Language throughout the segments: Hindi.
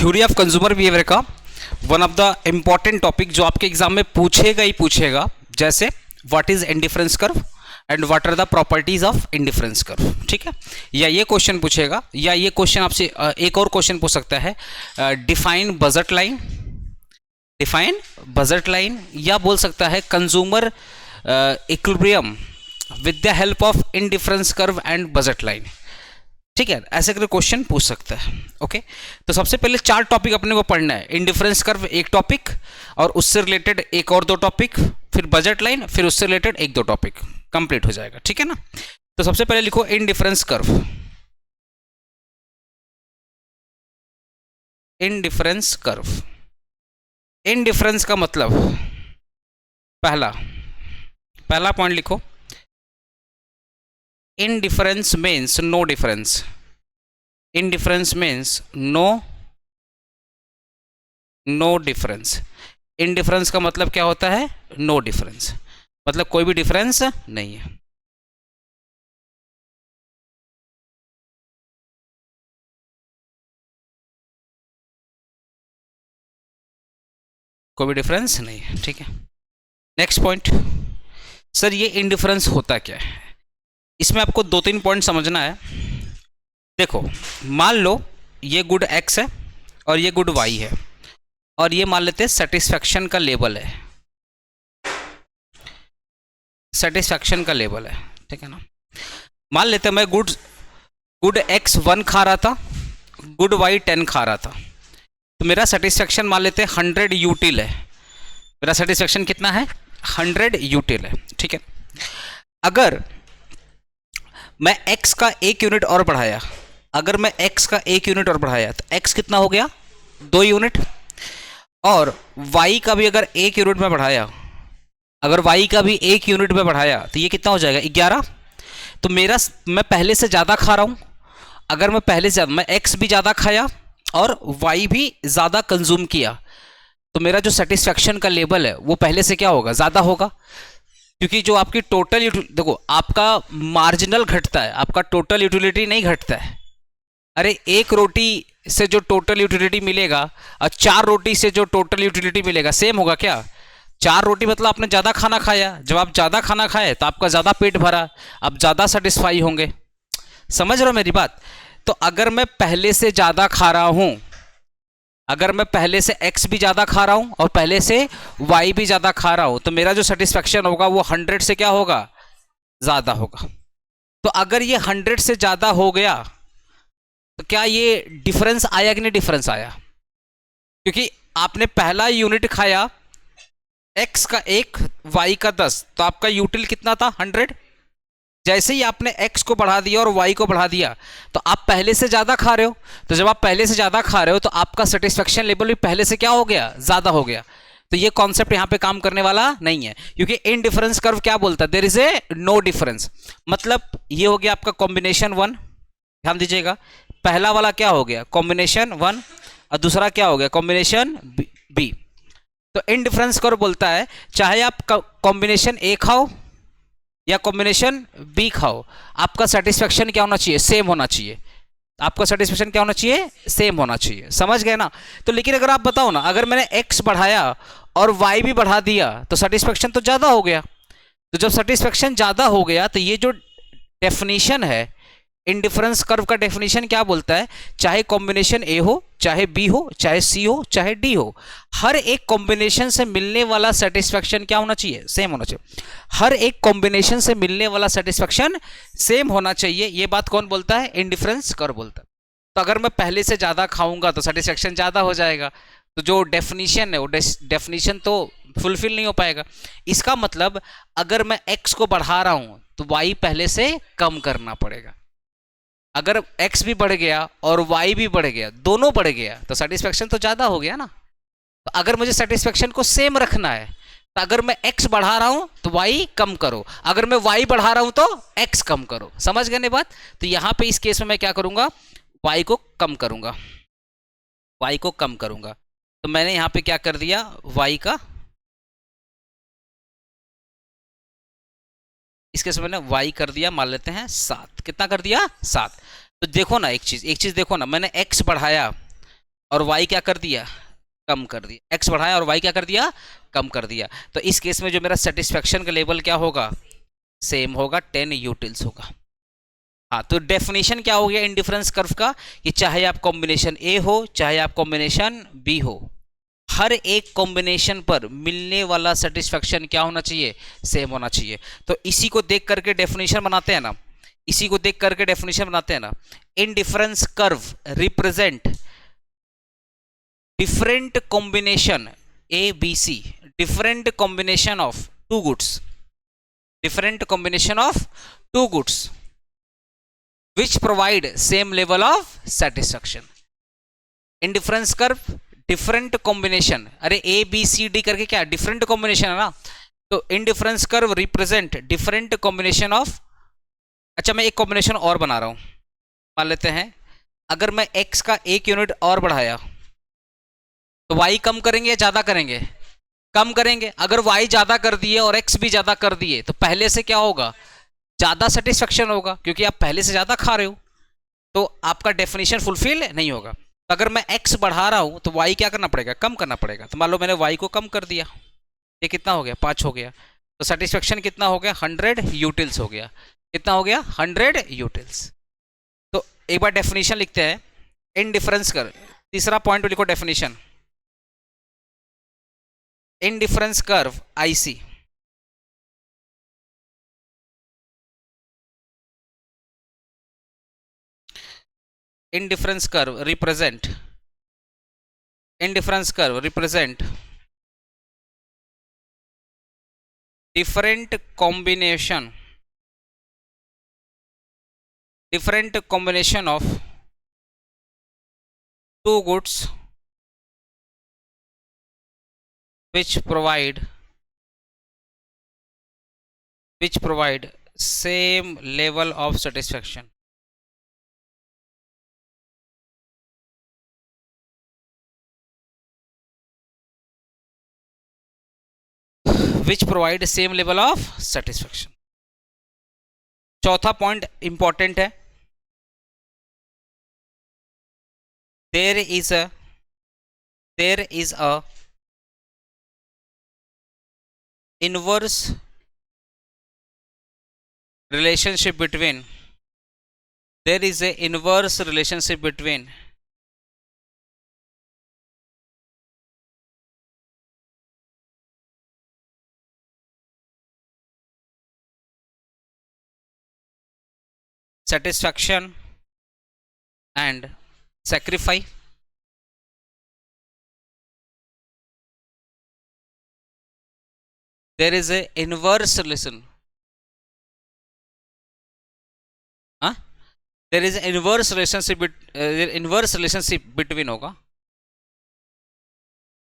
थ्योरी ऑफ कंज्यूमर बिहेवियर का one of the important topic जो आपके एग्जाम में पूछेगा ही पूछेगा, जैसे what is indifference curve and what are the properties of indifference curve. ठीक है, या ये क्वेश्चन पूछेगा, या ये क्वेश्चन आपसे एक और क्वेश्चन पूछ सकता है, define budget line, define budget line, या बोल सकता है consumer equilibrium with the help of indifference curve and budget line. ठीक है, ऐसे करके क्वेश्चन पूछ सकता है। ओके, तो सबसे पहले 4 टॉपिक अपने को पढ़ना है। इंडिफरेंस कर्व एक टॉपिक, और उससे रिलेटेड एक और 2 टॉपिक, फिर बजट लाइन, फिर उससे रिलेटेड 1-2 टॉपिक कंप्लीट हो जाएगा। ठीक है ना, तो सबसे पहले लिखो indifference curve. Indifference curve, indifference का मतलब पहला पॉइंट लिखो, indifference means no difference, indifference means no difference। indifference का मतलब क्या होता है? no difference, मतलब कोई भी डिफरेंस नहीं है। कोई भी डिफरेंस नहीं है। ठीक है, नेक्स्ट पॉइंट, सर ये इंडिफरेंस होता क्या है? इसमें आपको 2-3 पॉइंट समझना है। देखो, मान लो ये गुड एक्स है और ये गुड वाई है, और ये मान लेते हैं सेटिस्फैक्शन का लेवल है, सेटिस्फैक्शन का लेवल है। ठीक है ना, मान लेते हैं मैं गुड एक्स 1 खा रहा था, गुड वाई 10 खा रहा था, तो मेरा सेटिस्फैक्शन मान लेते हैं 100 यूटिल है। मेरा सेटिस्फैक्शन कितना है? 100 यूटिल है। ठीक है, अगर मैं x का 1 यूनिट और बढ़ाया, अगर मैं x का 1 यूनिट और बढ़ाया तो x कितना हो गया? 2 यूनिट। और y का भी अगर 1 यूनिट में बढ़ाया, अगर y का भी 1 यूनिट में बढ़ाया तो ये कितना हो जाएगा? 11। तो मैं पहले से ज़्यादा खा रहा हूँ। अगर मैं पहले से मैं x भी ज़्यादा खाया और y भी ज़्यादा कंज्यूम किया, तो मेरा जो सेटिस्फैक्शन का लेवल है वो पहले से क्या होगा? ज़्यादा होगा, क्योंकि जो आपकी टोटल देखो, आपका मार्जिनल घटता है, आपका टोटल यूटिलिटी नहीं घटता है। अरे 1 रोटी से जो टोटल यूटिलिटी मिलेगा और 4 रोटी से जो टोटल यूटिलिटी मिलेगा सेम होगा क्या? 4 रोटी मतलब आपने ज़्यादा खाना खाया, जब आप ज़्यादा खाना खाए तो आपका ज़्यादा पेट भरा, आप ज़्यादा सेटिस्फाई होंगे। समझ रहे हो मेरी बात? तो अगर मैं पहले से ज़्यादा खा रहा हूँ, अगर मैं पहले से x भी ज़्यादा खा रहा हूँ और पहले से y भी ज़्यादा खा रहा हूँ, तो मेरा जो सेटिस्फैक्शन होगा वो 100 से क्या होगा? ज़्यादा होगा। तो अगर ये 100 से ज़्यादा हो गया तो क्या ये डिफरेंस आया कि नहीं? डिफरेंस आया, क्योंकि आपने पहला यूनिट खाया x का 1, y का 10, तो आपका यूटिल कितना था? 100। जैसे ही आपने x को बढ़ा दिया और y को बढ़ा दिया, तो आप पहले से ज़्यादा खा रहे हो। तो जब आप पहले से ज़्यादा खा रहे हो तो आपका सेटिस्फैक्शन लेवल भी पहले से क्या हो गया? ज़्यादा हो गया। तो ये कॉन्सेप्ट यहाँ पे काम करने वाला नहीं है, क्योंकि इनडिफरेंस कर्व क्या बोलता है? There is a no difference. मतलब ये हो गया आपका कॉम्बिनेशन 1, ध्यान दीजिएगा, पहला वाला क्या हो गया? कॉम्बिनेशन 1, और दूसरा क्या हो गया? Combination B. तो इनडिफरेंस कर्व बोलता है चाहे आप कॉम्बिनेशन ए खाओ या कॉम्बिनेशन बी खाओ, आपका सेटिस्फैक्शन क्या होना चाहिए? सेम होना चाहिए। आपका सेटिस्फैक्शन क्या होना चाहिए? सेम होना चाहिए। समझ गए ना? तो लेकिन अगर आप बताओ ना, अगर मैंने x बढ़ाया और y भी बढ़ा दिया तो सेटिस्फैक्शन तो ज़्यादा हो गया। तो जब सेटिस्फैक्शन ज़्यादा हो गया तो ये जो डेफिनेशन है, इंडिफरेंस कर्व का डेफिनेशन क्या बोलता है? चाहे कॉम्बिनेशन ए हो, चाहे बी हो, चाहे सी हो, चाहे डी हो, हर एक कॉम्बिनेशन से मिलने वाला सेटिस्फैक्शन क्या होना चाहिए? सेम होना चाहिए। हर एक कॉम्बिनेशन से मिलने वाला सेटिस्फैक्शन सेम होना चाहिए। ये बात कौन बोलता है? इंडिफरेंस कर्व बोलता है। तो अगर मैं पहले से ज़्यादा खाऊंगा तो सेटिस्फैक्शन ज़्यादा हो जाएगा, तो जो डेफिनेशन है वो डेफिनेशन तो फुलफिल नहीं हो पाएगा। इसका मतलब अगर मैं x को बढ़ा रहा हूं तो y पहले से कम करना पड़ेगा। अगर x भी बढ़ गया और y भी बढ़ गया, दोनों बढ़ गया, तो सेटिस्फैक्शन तो ज़्यादा हो गया ना। तो अगर मुझे सेटिस्फैक्शन को सेम रखना है, तो अगर मैं x बढ़ा रहा हूं तो y कम करो, अगर मैं y बढ़ा रहा हूं तो x कम करो। समझ गए ना बात? तो यहां पे इस केस में मैं क्या करूंगा? y को कम करूंगा, y को कम करूंगा। तो मैंने यहां पे क्या कर दिया? y का, इस केस में मैंने y कर दिया, मान लेते हैं 7। कितना कर दिया? 7। तो देखो ना, एक चीज देखो ना, मैंने x बढ़ाया और y क्या कर दिया, कम कर दिया, x बढ़ाया और y क्या कर दिया, कम कर दिया। तो इस केस में जो मेरा सेटिस्फेक्शन का लेवल क्या होगा, सेम होगा, 10 यूटिल्स होगा। हाँ, तो डेफिनेशन क्या हो गया इंडिफरेंस कर्व का, कि चाहे आप कॉम्बिनेशन ए हो चाहे आप कॉम्बिनेशन बी हो, हर एक कॉम्बिनेशन पर मिलने वाला सेटिस्फेक्शन क्या होना चाहिए, सेम होना चाहिए। तो इसी को देख करके डेफिनेशन बनाते हैं ना, इसी को देख करके डेफिनेशन बनाते हैं ना, indifference curve represent different combination A B C, different combination of two goods, different combination of two goods which provide same level of satisfaction. Indifference curve different combination, अरे A B C D करके क्या different combination है ना, तो indifference curve represent different combination of, अच्छा मैं एक कॉम्बिनेशन और बना रहा हूं, मान लेते हैं अगर मैं x का एक यूनिट और बढ़ाया तो y कम करेंगे या ज्यादा करेंगे, कम करेंगे। अगर y ज्यादा कर दिए और x भी ज्यादा कर दिए तो पहले से क्या होगा, ज्यादा सेटिस्फेक्शन होगा, क्योंकि आप पहले से ज्यादा खा रहे हो, तो आपका डेफिनेशन फुलफिल नहीं होगा। तो अगर मैं x बढ़ा रहा हूं तो y क्या करना पड़ेगा, कम करना पड़ेगा। तो मान लो मैंने y को कम कर दिया, ये कितना हो गया, 5 हो गया, तो सेटिस्फेक्शन कितना हो गया, 100 यूटिल्स हो गया। कितना हो गया, 100 यूटिल्स। तो एक बार डेफिनेशन लिखते हैं, इनडिफरेंस कर, तीसरा पॉइंट लिखो definition, indifference curve IC indifference curve represent different combination of two goods which provide same level of satisfaction. Which provide same level of satisfaction. चौथा पॉइंट इंपॉर्टेंट है, there is a inverse relationship between satisfaction and sacrifice. There is a inverse relation, there is an inverse relationship between होगा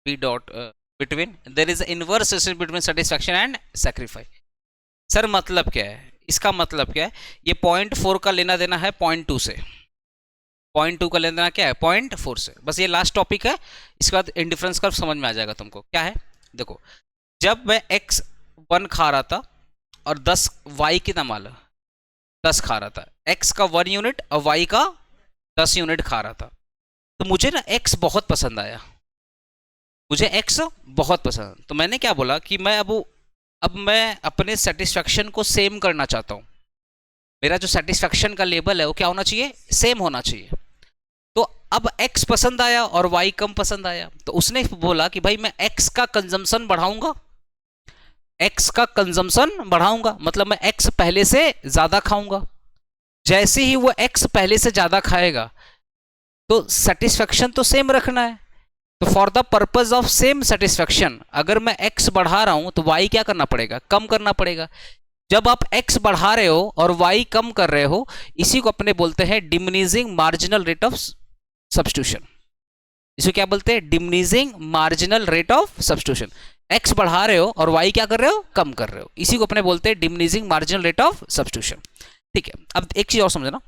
b dot between, there is an inverse relationship between satisfaction and sacrifice. Sir मतलब क्या है, इसका मतलब क्या है, ये पॉइंट 4 का लेना देना है पॉइंट 2 से, पॉइंट 2 का लेना देना क्या है, पॉइंट 4 से। बस ये लास्ट टॉपिक है, इसके बाद इंडिफरेंस कर्व समझ में आ जाएगा तुमको। क्या है देखो, जब मैं x 1 खा रहा था और 10 y कितना माला 10 खा रहा था, x का 1 यूनिट और y का 10 यूनिट खा रहा था, तो मुझे ना x बहुत पसंद आया, मुझे x बहुत पसंद। तो मैंने क्या बोला कि मैं अब मैं अपने सेटिस्फेक्शन को सेम करना चाहता हूँ, मेरा जो सेटिस्फेक्शन का लेवल है वो क्या होना चाहिए, सेम होना चाहिए। तो अब x पसंद आया और y कम पसंद आया, तो उसने बोला कि भाई मैं x का कंजम्पशन बढ़ाऊंगा, x का कंजम्पशन बढ़ाऊंगा, मतलब मैं x पहले से ज्यादा खाऊंगा। जैसे ही वो x पहले से ज्यादा खाएगा तो सेटिस्फेक्शन तो सेम रखना है, तो for the purpose of same satisfaction अगर मैं x बढ़ा रहा हूं तो y क्या करना पड़ेगा, कम करना पड़ेगा। जब आप x बढ़ा रहे हो और y कम कर रहे हो, इसी को अपने बोलते हैं diminishing marginal rate of substitution. इसको क्या बोलते हैं, diminishing marginal rate of substitution. x बढ़ा रहे हो और y क्या कर रहे हो, कम कर रहे हो, इसी को अपने बोलते हैं diminishing marginal rate of substitution. ठीक है, अब एक चीज और समझना,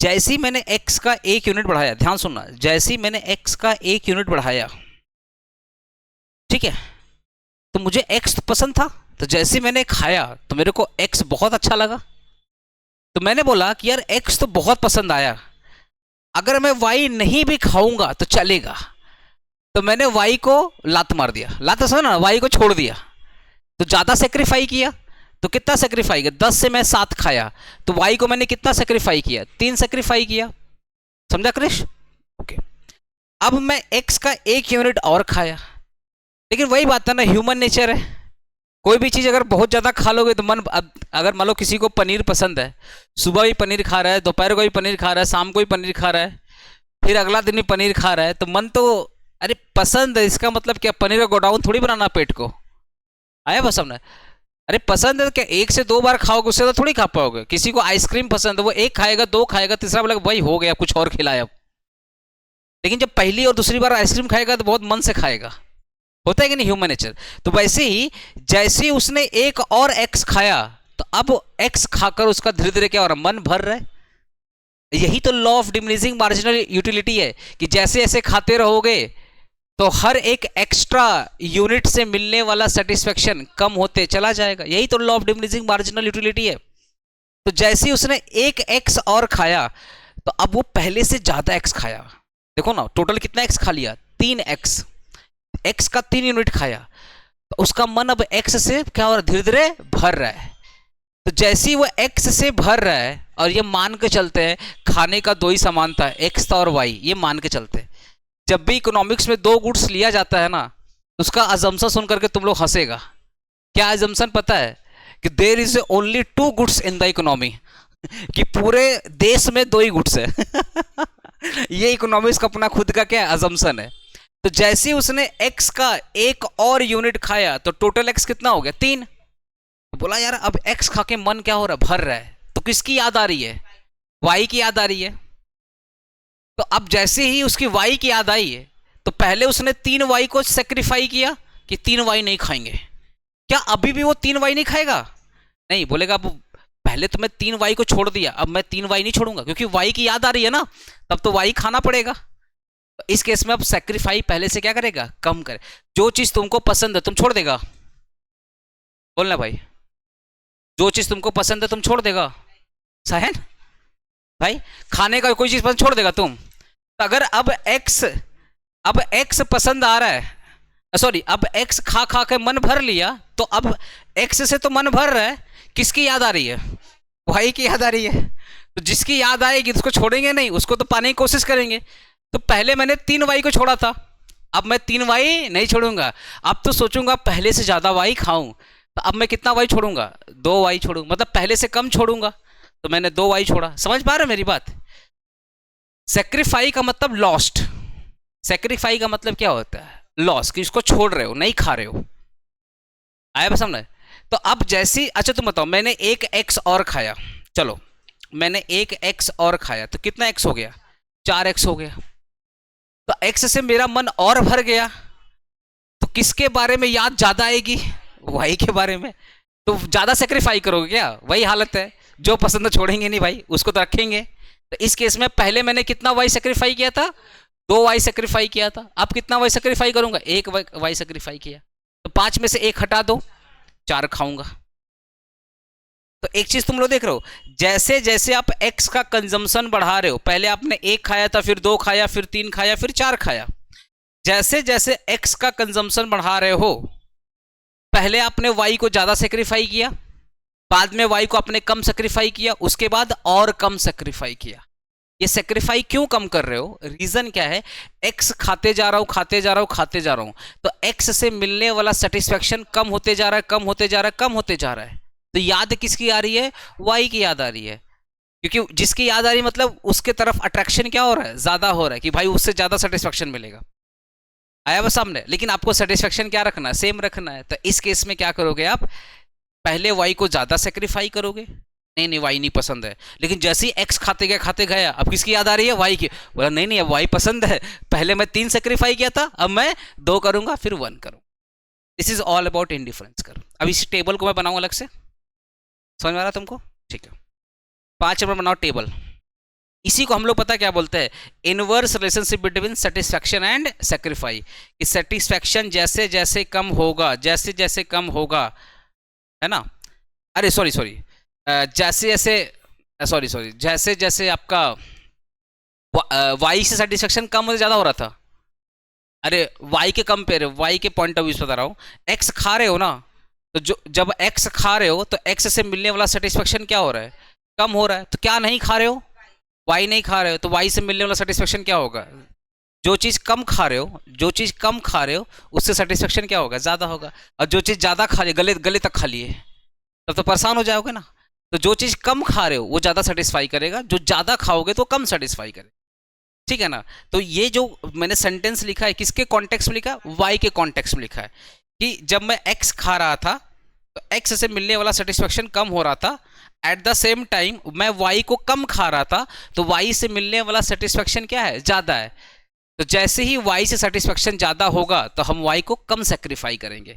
जैसे ही मैंने x का 1 यूनिट बढ़ाया, ध्यान सुनना, जैसे ही मैंने x का 1 यूनिट बढ़ाया, ठीक है, तो मुझे x पसंद था, तो जैसे मैंने खाया तो मेरे को x बहुत अच्छा लगा, तो मैंने बोला कि यार x तो बहुत पसंद आया, अगर मैं वाई नहीं भी खाऊंगा तो चलेगा, तो मैंने वाई को लात मार दिया, लात समझ ना, वाई को छोड़ दिया, तो ज्यादा सेक्रीफाई किया। तो कितना सेक्रीफाई किया, 10 से मैं 7 खाया, तो वाई को मैंने कितना सेक्रीफाई किया, 3 सेक्रीफाई किया। समझा क्रिश? ओके। अब मैं एक्स का 1 यूनिट और खाया, लेकिन वही बात है ना, ह्यूमन नेचर है, कोई भी चीज अगर बहुत ज्यादा खा लोगे तो मन, अगर मान लो किसी को पनीर पसंद है, सुबह भी पनीर खा रहा है, दोपहर को भी पनीर खा रहा है, शाम को भी पनीर खा रहा है, फिर अगला दिन भी पनीर खा रहा है, तो मन तो, अरे पसंद है इसका मतलब क्या, पनीर का गोडाउन थोड़ी बनाना पेट को, आया बस हमने। अरे पसंद है क्या, 1 से 2 बार खाओगे, उससे तो थोड़ी खा पाओगे। किसी को आइसक्रीम पसंद है, वो 1 खाएगा, 2 खाएगा, तीसरा बोलेगा भाई हो गया, कुछ और खिलाए अब। लेकिन जब पहली और दूसरी बार आइसक्रीम खाएगा तो बहुत मन से खाएगा, होता है कि नहीं ह्यूमन नेचर। तो वैसे ही जैसे उसने एक और एक्स खाया, तो अब एक्स खाकर उसका धीरे धीरे क्या हो रहा है, मन भर रहा है। यही तो law of diminishing marginal utility है, कि जैसे ऐसे खाते रहोगे तो हर एक एक्स्ट्रा यूनिट से मिलने वाला सेटिस्फेक्शन कम होते चला जाएगा। यही तो law of diminishing marginal utility है। तो जैसे उसने एक एक्स और खाया, तो अब वो पहले से ज्यादा एक्स खाया। देखो ना, टोटल कितना एक्स खा लिया, 3 एक्स, एक्स का 3 यूनिट खाया, तो उसका मन अब एक्स से क्या हो रहा है, धीरे धीरे भर रहा है। तो जैसे ही वो एक्स से भर रहा है, और ये मान के चलते हैं खाने का 2 ही समानता है, एक्स और वाई, ये मान के चलते हैं। जब भी इकोनॉमिक्स में 2 गुड्स लिया जाता है ना, उसका अजम्पशन सुन करके तुम लोग हंसेगा। क्या अजम्पशन पता है, कि there is only 2 goods in the economy, कि पूरे देश में 2 ही गुड्स है। ये इकोनॉमिक्स का अपना खुद का क्या अजम्पशन है। तो जैसे उसने x का 1 और यूनिट खाया, तो टोटल x कितना हो गया, 3। तो बोला यार अब x खा के मन क्या हो रहा है, भर रहा है, तो किसकी याद आ रही है, y की याद आ रही है। तो अब जैसे ही उसकी y की याद आई है, तो पहले उसने 3y को सेक्रीफाई किया कि 3y नहीं खाएंगे। क्या अभी भी वो 3y नहीं खाएगा? नहीं, बोलेगा अब पहले तो मैं 3y को छोड़ दिया, अब मैं 3y नहीं छोड़ूंगा, क्योंकि y की याद आ रही है ना, तब तो y खाना पड़ेगा। इस केस में अब सेक्रीफाई पहले से क्या करेगा, कम करे। जो चीज तुमको पसंद है तुम छोड़ देगा, बोलना भाई, जो चीज तुमको पसंद है तुम छोड़ देगा, सहन भाई, खाने का कोई चीज पसंद छोड़ देगा तुम। तो अगर अब एक्स पसंद आ रहा है, सॉरी, अब एक्स खा खा के मन भर लिया, तो अब एक्स से तो मन भर रहा है, किसकी याद आ रही है, वाई की याद आ रही है। तो जिसकी याद आएगी उसको छोड़ेंगे नहीं, उसको तो पाने की कोशिश करेंगे। तो पहले मैंने 3y को छोड़ा था, अब मैं 3y नहीं छोड़ूंगा, अब तो सोचूंगा पहले से ज्यादा y खाऊं, तो अब मैं कितना y छोड़ूंगा, 2y छोड़ूंगा, मतलब पहले से कम छोड़ूंगा, तो मैंने 2y छोड़ा। समझ पा रहे मेरी बात? सेक्रीफाई का मतलब लॉस्ट, सेक्रीफाई का मतलब क्या होता है, लॉस, कि इसको छोड़ रहे हो, नहीं खा रहे हो। आया बस समझ? तो अब जैसी, अच्छा तुम बताओ, मैंने 1 x और खाया, चलो मैंने 1 x और खाया, तो कितना x हो गया, 4x हो गया। तो x से मेरा मन और भर गया, तो किसके बारे में याद ज्यादा आएगी, y के बारे में। तो ज्यादा सेक्रीफाई करोगे क्या, वही हालत है, जो पसंद छोड़ेंगे नहीं भाई, उसको तो रखेंगे। तो इस केस में पहले मैंने कितना y सेक्रीफाई किया था, 2y सेक्रीफाई किया था, अब कितना y सेक्रीफाई करूंगा, 1 y सेक्रीफाई किया, तो 5 में से 1 हटा दो, 4 खाऊंगा। तो एक चीज तुम लोग देख रहे हो, जैसे जैसे आप x का कंजम्पशन बढ़ा रहे हो, पहले आपने 1 खाया था, फिर 2 खाया, फिर 3 खाया, फिर 4 खाया, जैसे जैसे x का कंजम्पशन बढ़ा रहे हो, पहले आपने y को ज्यादा सेक्रीफाई किया, बाद में y को आपने कम सेक्रीफाई किया, उसके बाद और कम सेक्रीफाई किया। ये सेक्रीफाई क्यों कम कर रहे हो, रीजन क्या है, x खाते जा रहा हूं, खाते जा रहा हूं, खाते जा रहा हूं, तो x से मिलने वाला सेटिस्फेक्शन कम होते जा रहा है, कम होते जा रहा है, कम होते जा रहा है। तो याद किसकी आ रही है, y की याद आ रही है, क्योंकि जिसकी याद आ रही है मतलब उसके तरफ अट्रैक्शन क्या हो रहा है, ज्यादा हो रहा है, कि भाई उससे ज्यादा सेटिस्फेक्शन मिलेगा। आया बस सामने? लेकिन आपको सेटिस्फेक्शन क्या रखना है, सेम रखना है। तो इस केस में क्या करोगे आप, पहले y को ज्यादा सेक्रीफाई करोगे, नहीं नहीं y नहीं पसंद है, लेकिन जैसे ही x खाते गया, अब किसकी याद आ रही है, y की। बोला नहीं नहीं अब y पसंद है, पहले मैं 3 सेक्रीफाई किया था, अब मैं 2 करूंगा, फिर 1 करूंगा। This is all about indifference करो। अब इस टेबल को मैं बनाऊं अलग से, समझ में आ रहा तुमको? ठीक है, 5 नंबर बनाओ टेबल। इसी को हम लोग पता क्या बोलते हैं, inverse relationship between satisfaction and sacrifice. कि सेटिस्फैक्शन जैसे जैसे कम होगा, जैसे जैसे कम होगा, है ना, अरे सॉरी जैसे जैसे, जैसे जैसे आपका वाई से सेटिस्फेक्शन कम होता ज़्यादा हो रहा था? अरे वाई के कंपेयर, वाई के पॉइंट ऑफ व्यू से बता रहा हूँ। एक्स खा रहे हो ना, तो जो जब एक्स खा रहे हो तो एक्स से मिलने वाला सेटिस्फेक्शन क्या हो रहा है? कम हो रहा है। तो क्या नहीं खा रहे हो? वाई नहीं खा रहे हो, तो वाई से मिलने वाला सेटिस्फेक्शन क्या होगा? जो चीज़ कम खा रहे हो, जो चीज़ कम खा रहे हो उससे सेटिस्फेक्शन क्या होगा? ज़्यादा होगा। और जो चीज़ ज़्यादा खा रहे, गले गले तक खा लिए, तब तो परेशान हो जाओगे ना। तो जो चीज़ कम खा रहे हो वो ज़्यादा सेटिस्फाई करेगा, जो ज़्यादा खाओगे तो कम सेटिस्फाई करेगा। ठीक है ना? तो ये जो मैंने सेंटेंस लिखा है किसके कॉन्टेक्स्ट में लिखा है? वाई के कॉन्टेक्स्ट में लिखा है कि जब मैं एक्स खा रहा था तो एक्स से मिलने वाला सेटिस्फेक्शन कम हो रहा था। एट द सेम टाइम मैं वाई को कम खा रहा था, तो वाई से मिलने वाला सेटिस्फेक्शन क्या है? ज़्यादा है। तो जैसे ही वाई से सेटिस्फेक्शन ज़्यादा होगा तो हम वाई को कम सेक्रीफाई करेंगे।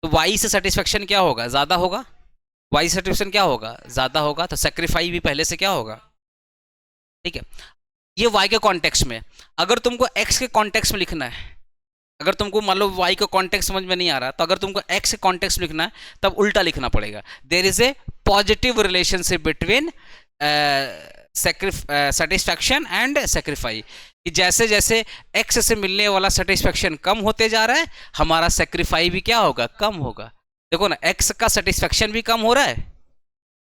तो वाई से सेटिस्फेक्शन क्या होगा? ज़्यादा होगा। वाई से सेटिस्फेक्शन क्या होगा? ज़्यादा होगा। तो सेक्रीफाई भी पहले से क्या होगा? ठीक है। ये वाई के कॉन्टेक्स्ट में। अगर तुमको एक्स के कॉन्टेक्स्ट में लिखना है, अगर तुमको मान लो वाई का कॉन्टेक्स्ट समझ में नहीं आ रहा, तो अगर तुमको एक्स के कॉन्टेक्स्ट में लिखना है तब उल्टा लिखना पड़ेगा। There is a positive relationship between satisfaction and sacrifice. कि जैसे जैसे एक्स से मिलने वाला सेटिस्फैक्शन कम होते जा रहा है, हमारा सेक्रीफाई भी क्या होगा? कम होगा। देखो ना, एक्स का सेटिस्फैक्शन भी कम हो रहा है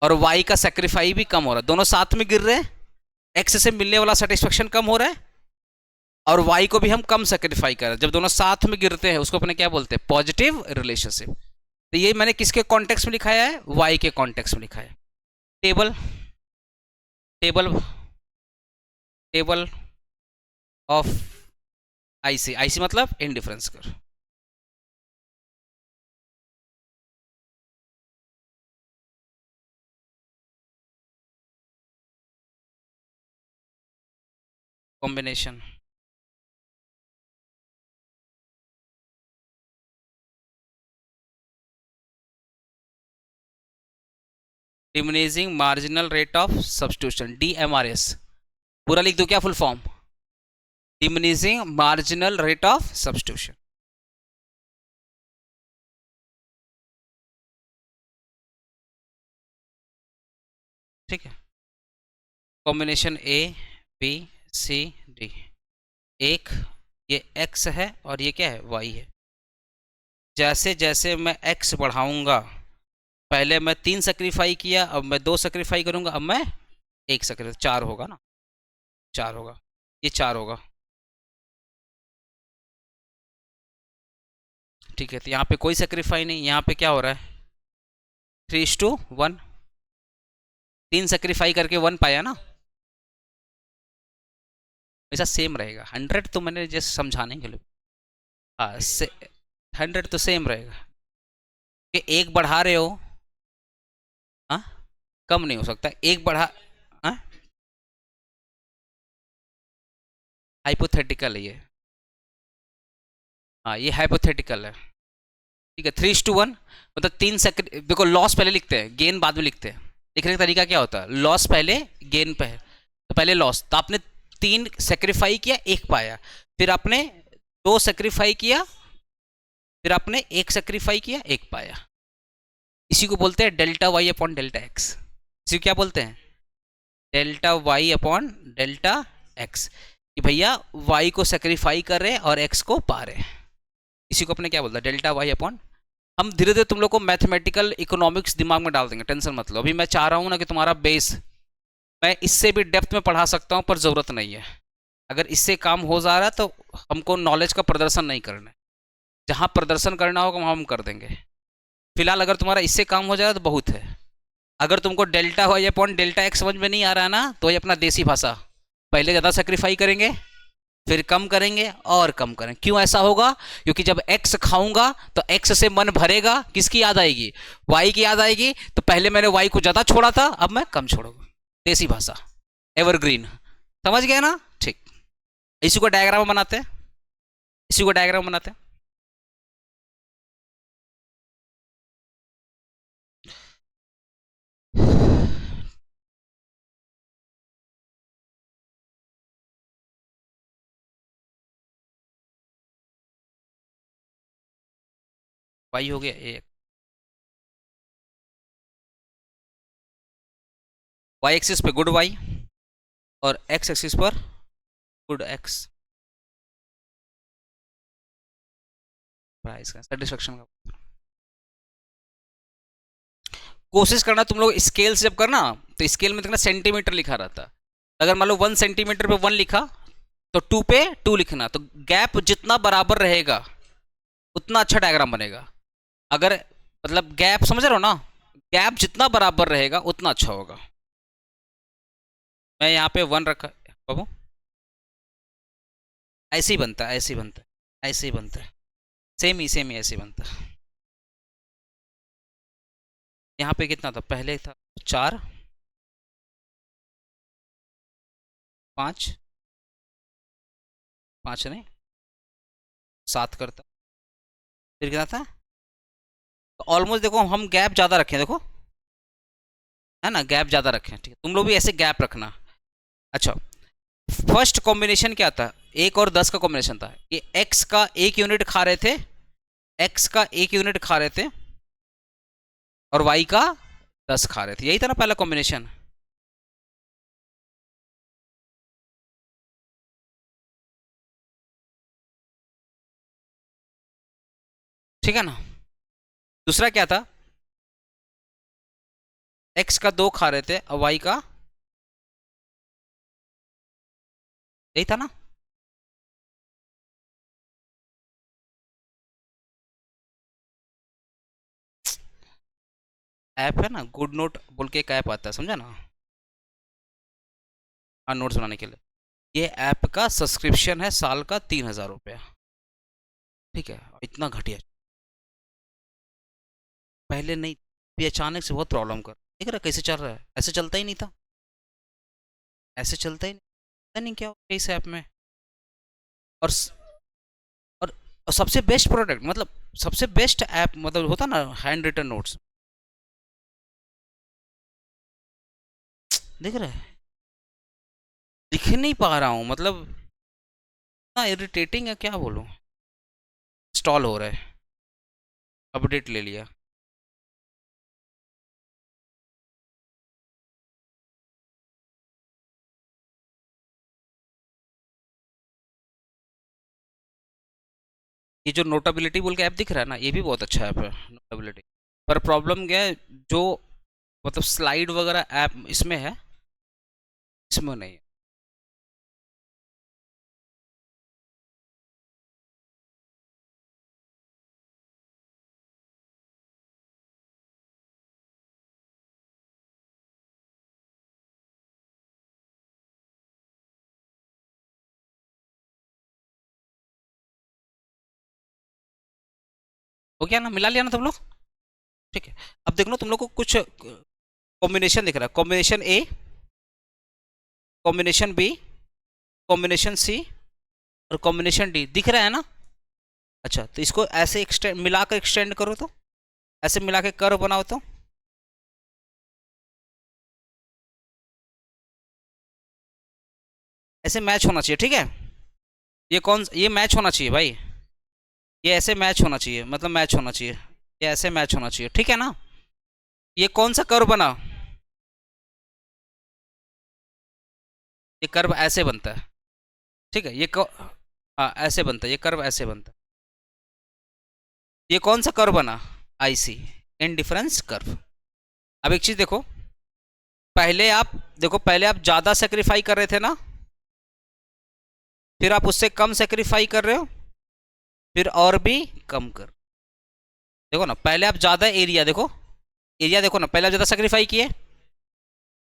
और वाई का सेक्रीफाई भी कम हो रहा है, दोनों साथ में गिर रहे हैं। एक्स से मिलने वाला सेटिस्फेक्शन कम हो रहा है और वाई को भी हम कम सेक्रीफाई कर रहे हैं। जब दोनों साथ में गिरते हैं उसको अपने क्या बोलते हैं? Positive relationship. तो ये मैंने किसके कॉन्टेक्स्ट में लिखाया है? वाई के कॉन्टेक्स्ट में लिखा है। Table table table of IC. IC मतलब इनडिफरेंस कर। Combination diminishing marginal rate of substitution, DMRS। पूरा लिख दो क्या full form? Diminishing marginal rate of substitution. ठीक है। Combination ABCD। एक ये x है और ये क्या है? y है। जैसे जैसे मैं x बढ़ाऊंगा, पहले मैं 3 सेक्रीफाई किया, अब मैं 2 सेक्रीफाई करूंगा, अब मैं 1 सेक्रीफाई, 4 होगा ना? 4 होगा, ये 4 होगा। ठीक है, तो यहाँ पे कोई सेक्रीफाई नहीं, यहाँ पे क्या हो रहा है? 3:1। 3 सेक्रीफाई करके 1 पाया ना? ऐसा सेम रहेगा। 100 तो मैंने जस्ट समझाने के लिए, हाँ 100 तो सेम रहेगा कि एक बढ़ा रहे हो, हाँ कम नहीं हो सकता एक बढ़ा, हाँ हाइपोथेटिकल है ये। हाँ ये हाइपोथेटिकल है। ठीक है, 3:1 मतलब 3 सेकंड। देखो लॉस पहले लिखते हैं, गेन बाद में लिखते हैं। लिखने का तरीका क्या होता है? लॉस पहले, गेन पे है। तो पहले लॉस, तो आपने 3 सेक्रीफाई किया, 1 पाया। फिर आपने 2 सेक्रीफाई किया, फिर आपने 1 सेक्रीफाई किया, 1 पाया। इसी को बोलते हैं delta y upon delta x. इसी को क्या बोलते हैं? Delta y upon delta x. कि भैया वाई को सेक्रीफाई कर रहे हैं और एक्स को पा रहे हैं। इसी को अपने क्या बोलते हैं? Delta y upon. हम धीरे धीरे तुम लोग को मैथमेटिकल इकोनॉमिक्स दिमाग में डाल देंगे, टेंशन मत लो। अभी मैं चाह रहा हूँ ना कि तुम्हारा बेस, मैं इससे भी डेप्थ में पढ़ा सकता हूँ पर ज़रूरत नहीं है। अगर इससे काम हो जा रहा है तो हमको नॉलेज का प्रदर्शन नहीं करना है। जहाँ प्रदर्शन करना होगा वहाँ हम कर देंगे। फिलहाल अगर तुम्हारा इससे काम हो जाए तो बहुत है। अगर तुमको delta y upon delta x समझ में नहीं आ रहा है ना, तो ये अपना देसी भाषा, पहले ज़्यादा सेक्रीफाई करेंगे, फिर कम करेंगे और कम करेंगे। क्यों ऐसा होगा? क्योंकि जब x खाऊंगा तो x से मन भरेगा, किसकी याद आएगी? y की याद आएगी। तो पहले मैंने y को ज़्यादा छोड़ा था, अब मैं कम छोड़ूंगा। देसी भाषा, एवरग्रीन। समझ गए ना? ठीक। इसी को डायग्राम बनाते हैं, इसी को डायग्राम बनाते हैं। y हो गया एक, y एक्सिस पे गुड y और x एक्सिस पर गुड एक्स प्राइस का सेटिस्फेक्शन का कोशिश करना तुम लोग स्केल से जब करना तो स्केल में देखना सेंटीमीटर लिखा रहता है। अगर मान लो 1 सेंटीमीटर पे 1 लिखा तो 2 पे 2 लिखना, तो गैप जितना बराबर रहेगा उतना अच्छा डायग्राम बनेगा। अगर मतलब गैप समझ रहे हो ना, गैप जितना बराबर रहेगा उतना अच्छा होगा। मैं यहाँ पे 1 रखा बाबू, ऐसे ही बनता है, ऐसे ही बनता है, ऐसे ही बनता है, सेम ही ऐसे ही बनता है। यहाँ पे कितना था पहले था 4 5 5 नहीं 7 करता, फिर कितना था, तो ऑलमोस्ट देखो हम गैप ज़्यादा रखें, देखो है ना, गैप ज़्यादा रखें, ठीक है, तुम लोग भी ऐसे गैप रखना। अच्छा, फर्स्ट कॉम्बिनेशन क्या था, 1 और 10 का कॉम्बिनेशन था, ये x का 1 यूनिट खा रहे थे, x का 1 यूनिट खा रहे थे और y का 10 खा रहे थे, यही था ना पहला कॉम्बिनेशन। ठीक है ना। दूसरा क्या था, x का 2 खा रहे थे और y का, यही था ना। ऐप है ना गुड नोट बोल के, एक ऐप आता है, समझा ना, हाँ नोट्स बनाने के लिए। ये ऐप का सब्सक्रिप्शन है साल का 3,000 रुपया, ठीक है, इतना घटिया, पहले नहीं, ये अचानक से बहुत प्रॉब्लम कर, देख रहा कैसे चल रहा है, ऐसे चलता ही नहीं था, ऐसे चलता ही नहीं, पता नहीं क्या हो गया इस ऐप में। और और, और सबसे बेस्ट प्रोडक्ट मतलब सबसे बेस्ट ऐप मतलब होता ना हैंड रिटन नोट्स, देख रहे हैं, दिख नहीं पा रहा हूँ मतलब, इतना इरिटेटिंग है क्या बोलूँ। इंस्टॉल हो रहा है, अपडेट ले लिया, ये जो नोटबिलिटी बोल के ऐप दिख रहा है ना, ये भी बहुत अच्छा ऐप है नोटबिलिटी, पर प्रॉब्लम क्या है, जो मतलब स्लाइड वगैरह ऐप इसमें है, इसमें नहीं है। हो गया ना, मिला लिया ना तुम लोग, ठीक है। अब देख लो तुम लोग को कुछ कॉम्बिनेशन दिख रहा है, कॉम्बिनेशन ए, कॉम्बिनेशन बी, कॉम्बिनेशन सी और कॉम्बिनेशन डी दिख रहा है ना। अच्छा, तो इसको ऐसे एक्सटेंड मिलाकर एक्सटेंड करो, तो ऐसे मिला के कर्व बनाओ, तो ऐसे मैच होना चाहिए, ठीक है। ये मैच होना चाहिए भाई, ये ऐसे मैच होना चाहिए, मतलब मैच होना चाहिए, ये ऐसे मैच होना चाहिए, ठीक है ना। ये कौन सा कर्व बना, ये कर्व ऐसे बनता है, ठीक है, हाँ ऐसे बनता है, ये कर्व ऐसे बनता है। ये कौन सा कर्व बना, आईसी इंडिफरेंस कर्व। अब एक चीज देखो, पहले आप देखो, पहले आप ज्यादा सेक्रीफाई कर रहे थे ना, फिर आप उससे कम सेक्रीफाई कर रहे हो, फिर और भी कम कर, देखो ना, पहले आप ज्यादा एरिया देखो, एरिया देखो ना, पहले आप ज्यादा सेक्रीफाई किए,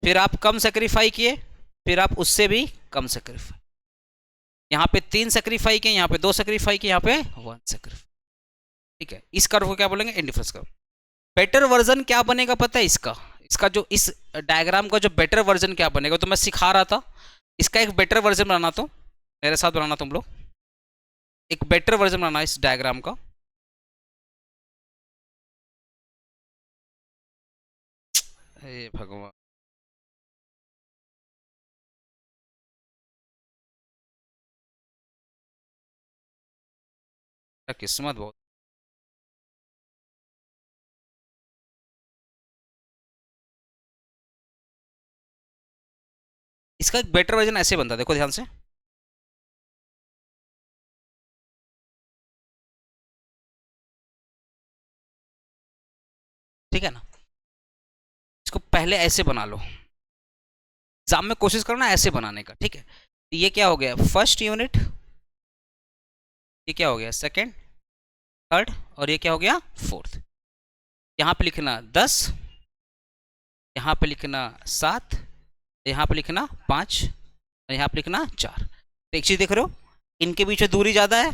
फिर आप कम सेक्रीफाई किए, फिर आप उससे भी कम सेक्रीफाई, यहाँ पे 3 सेक्रीफाई किए, यहाँ पे 2 सेक्रीफाई किए, यहाँ पे 1 सेक्रीफाई, ठीक है। इस कर्व को क्या बोलेंगे, इंडिफरेंस कर्व। बेटर वर्जन क्या बनेगा पता है इसका, इसका जो इस डायग्राम का जो बेटर वर्जन क्या बनेगा, तो मैं सिखा रहा था, इसका एक बेटर वर्जन बनाना, तो मेरे साथ बनाना तुम लोग, एक बेटर वर्जन बनाना इस डायग्राम का। हे भगवान, क्या किस्मत बहुत, इसका एक बेटर वर्जन ऐसे बनता है, देखो ध्यान से, ठीक है ना। इसको पहले ऐसे बना लो, एग्जाम में कोशिश करो ना ऐसे बनाने का, ठीक है। ये क्या हो गया फर्स्ट यूनिट, ये क्या हो गया सेकंड, थर्ड, और ये क्या हो गया फोर्थ। यहाँ पे लिखना 10, यहाँ पे लिखना 7, यहाँ पे लिखना 5, और यहाँ पे लिखना 4। तो एक चीज देख रहे हो, इनके बीच में दूरी ज्यादा है,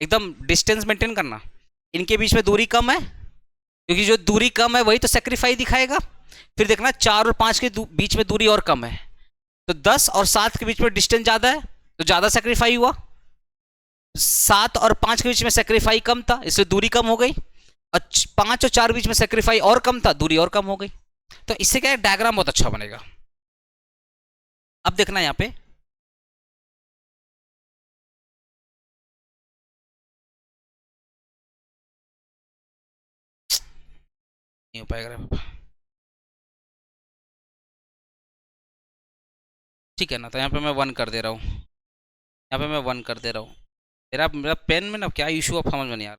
एकदम डिस्टेंस मेंटेन करना। इनके बीच में दूरी कम है, क्योंकि जो दूरी कम है वही तो सेक्रीफाई दिखाएगा। फिर देखना 4 और 5 के बीच में दूरी और कम है, तो 10 और 7 के बीच में डिस्टेंस ज्यादा है तो ज्यादा सेक्रीफाई हुआ। 7 और 5 के बीच में सेक्रीफाई कम था, इसलिए दूरी कम हो गई। और 5 और 4 बीच में सेक्रीफाई और कम था, दूरी और कम हो गई। तो इससे क्या है, डायग्राम बहुत अच्छा बनेगा। अब देखना यहाँ पे, नहीं हो पाएगा पापा, ठीक है ना। तो यहाँ पे मैं 1 कर दे रहा हूँ, यहाँ पे मैं 1 कर दे रहा हूँ। मेरा पेन में ना क्या इशू अब समझ में नहीं आ रहा।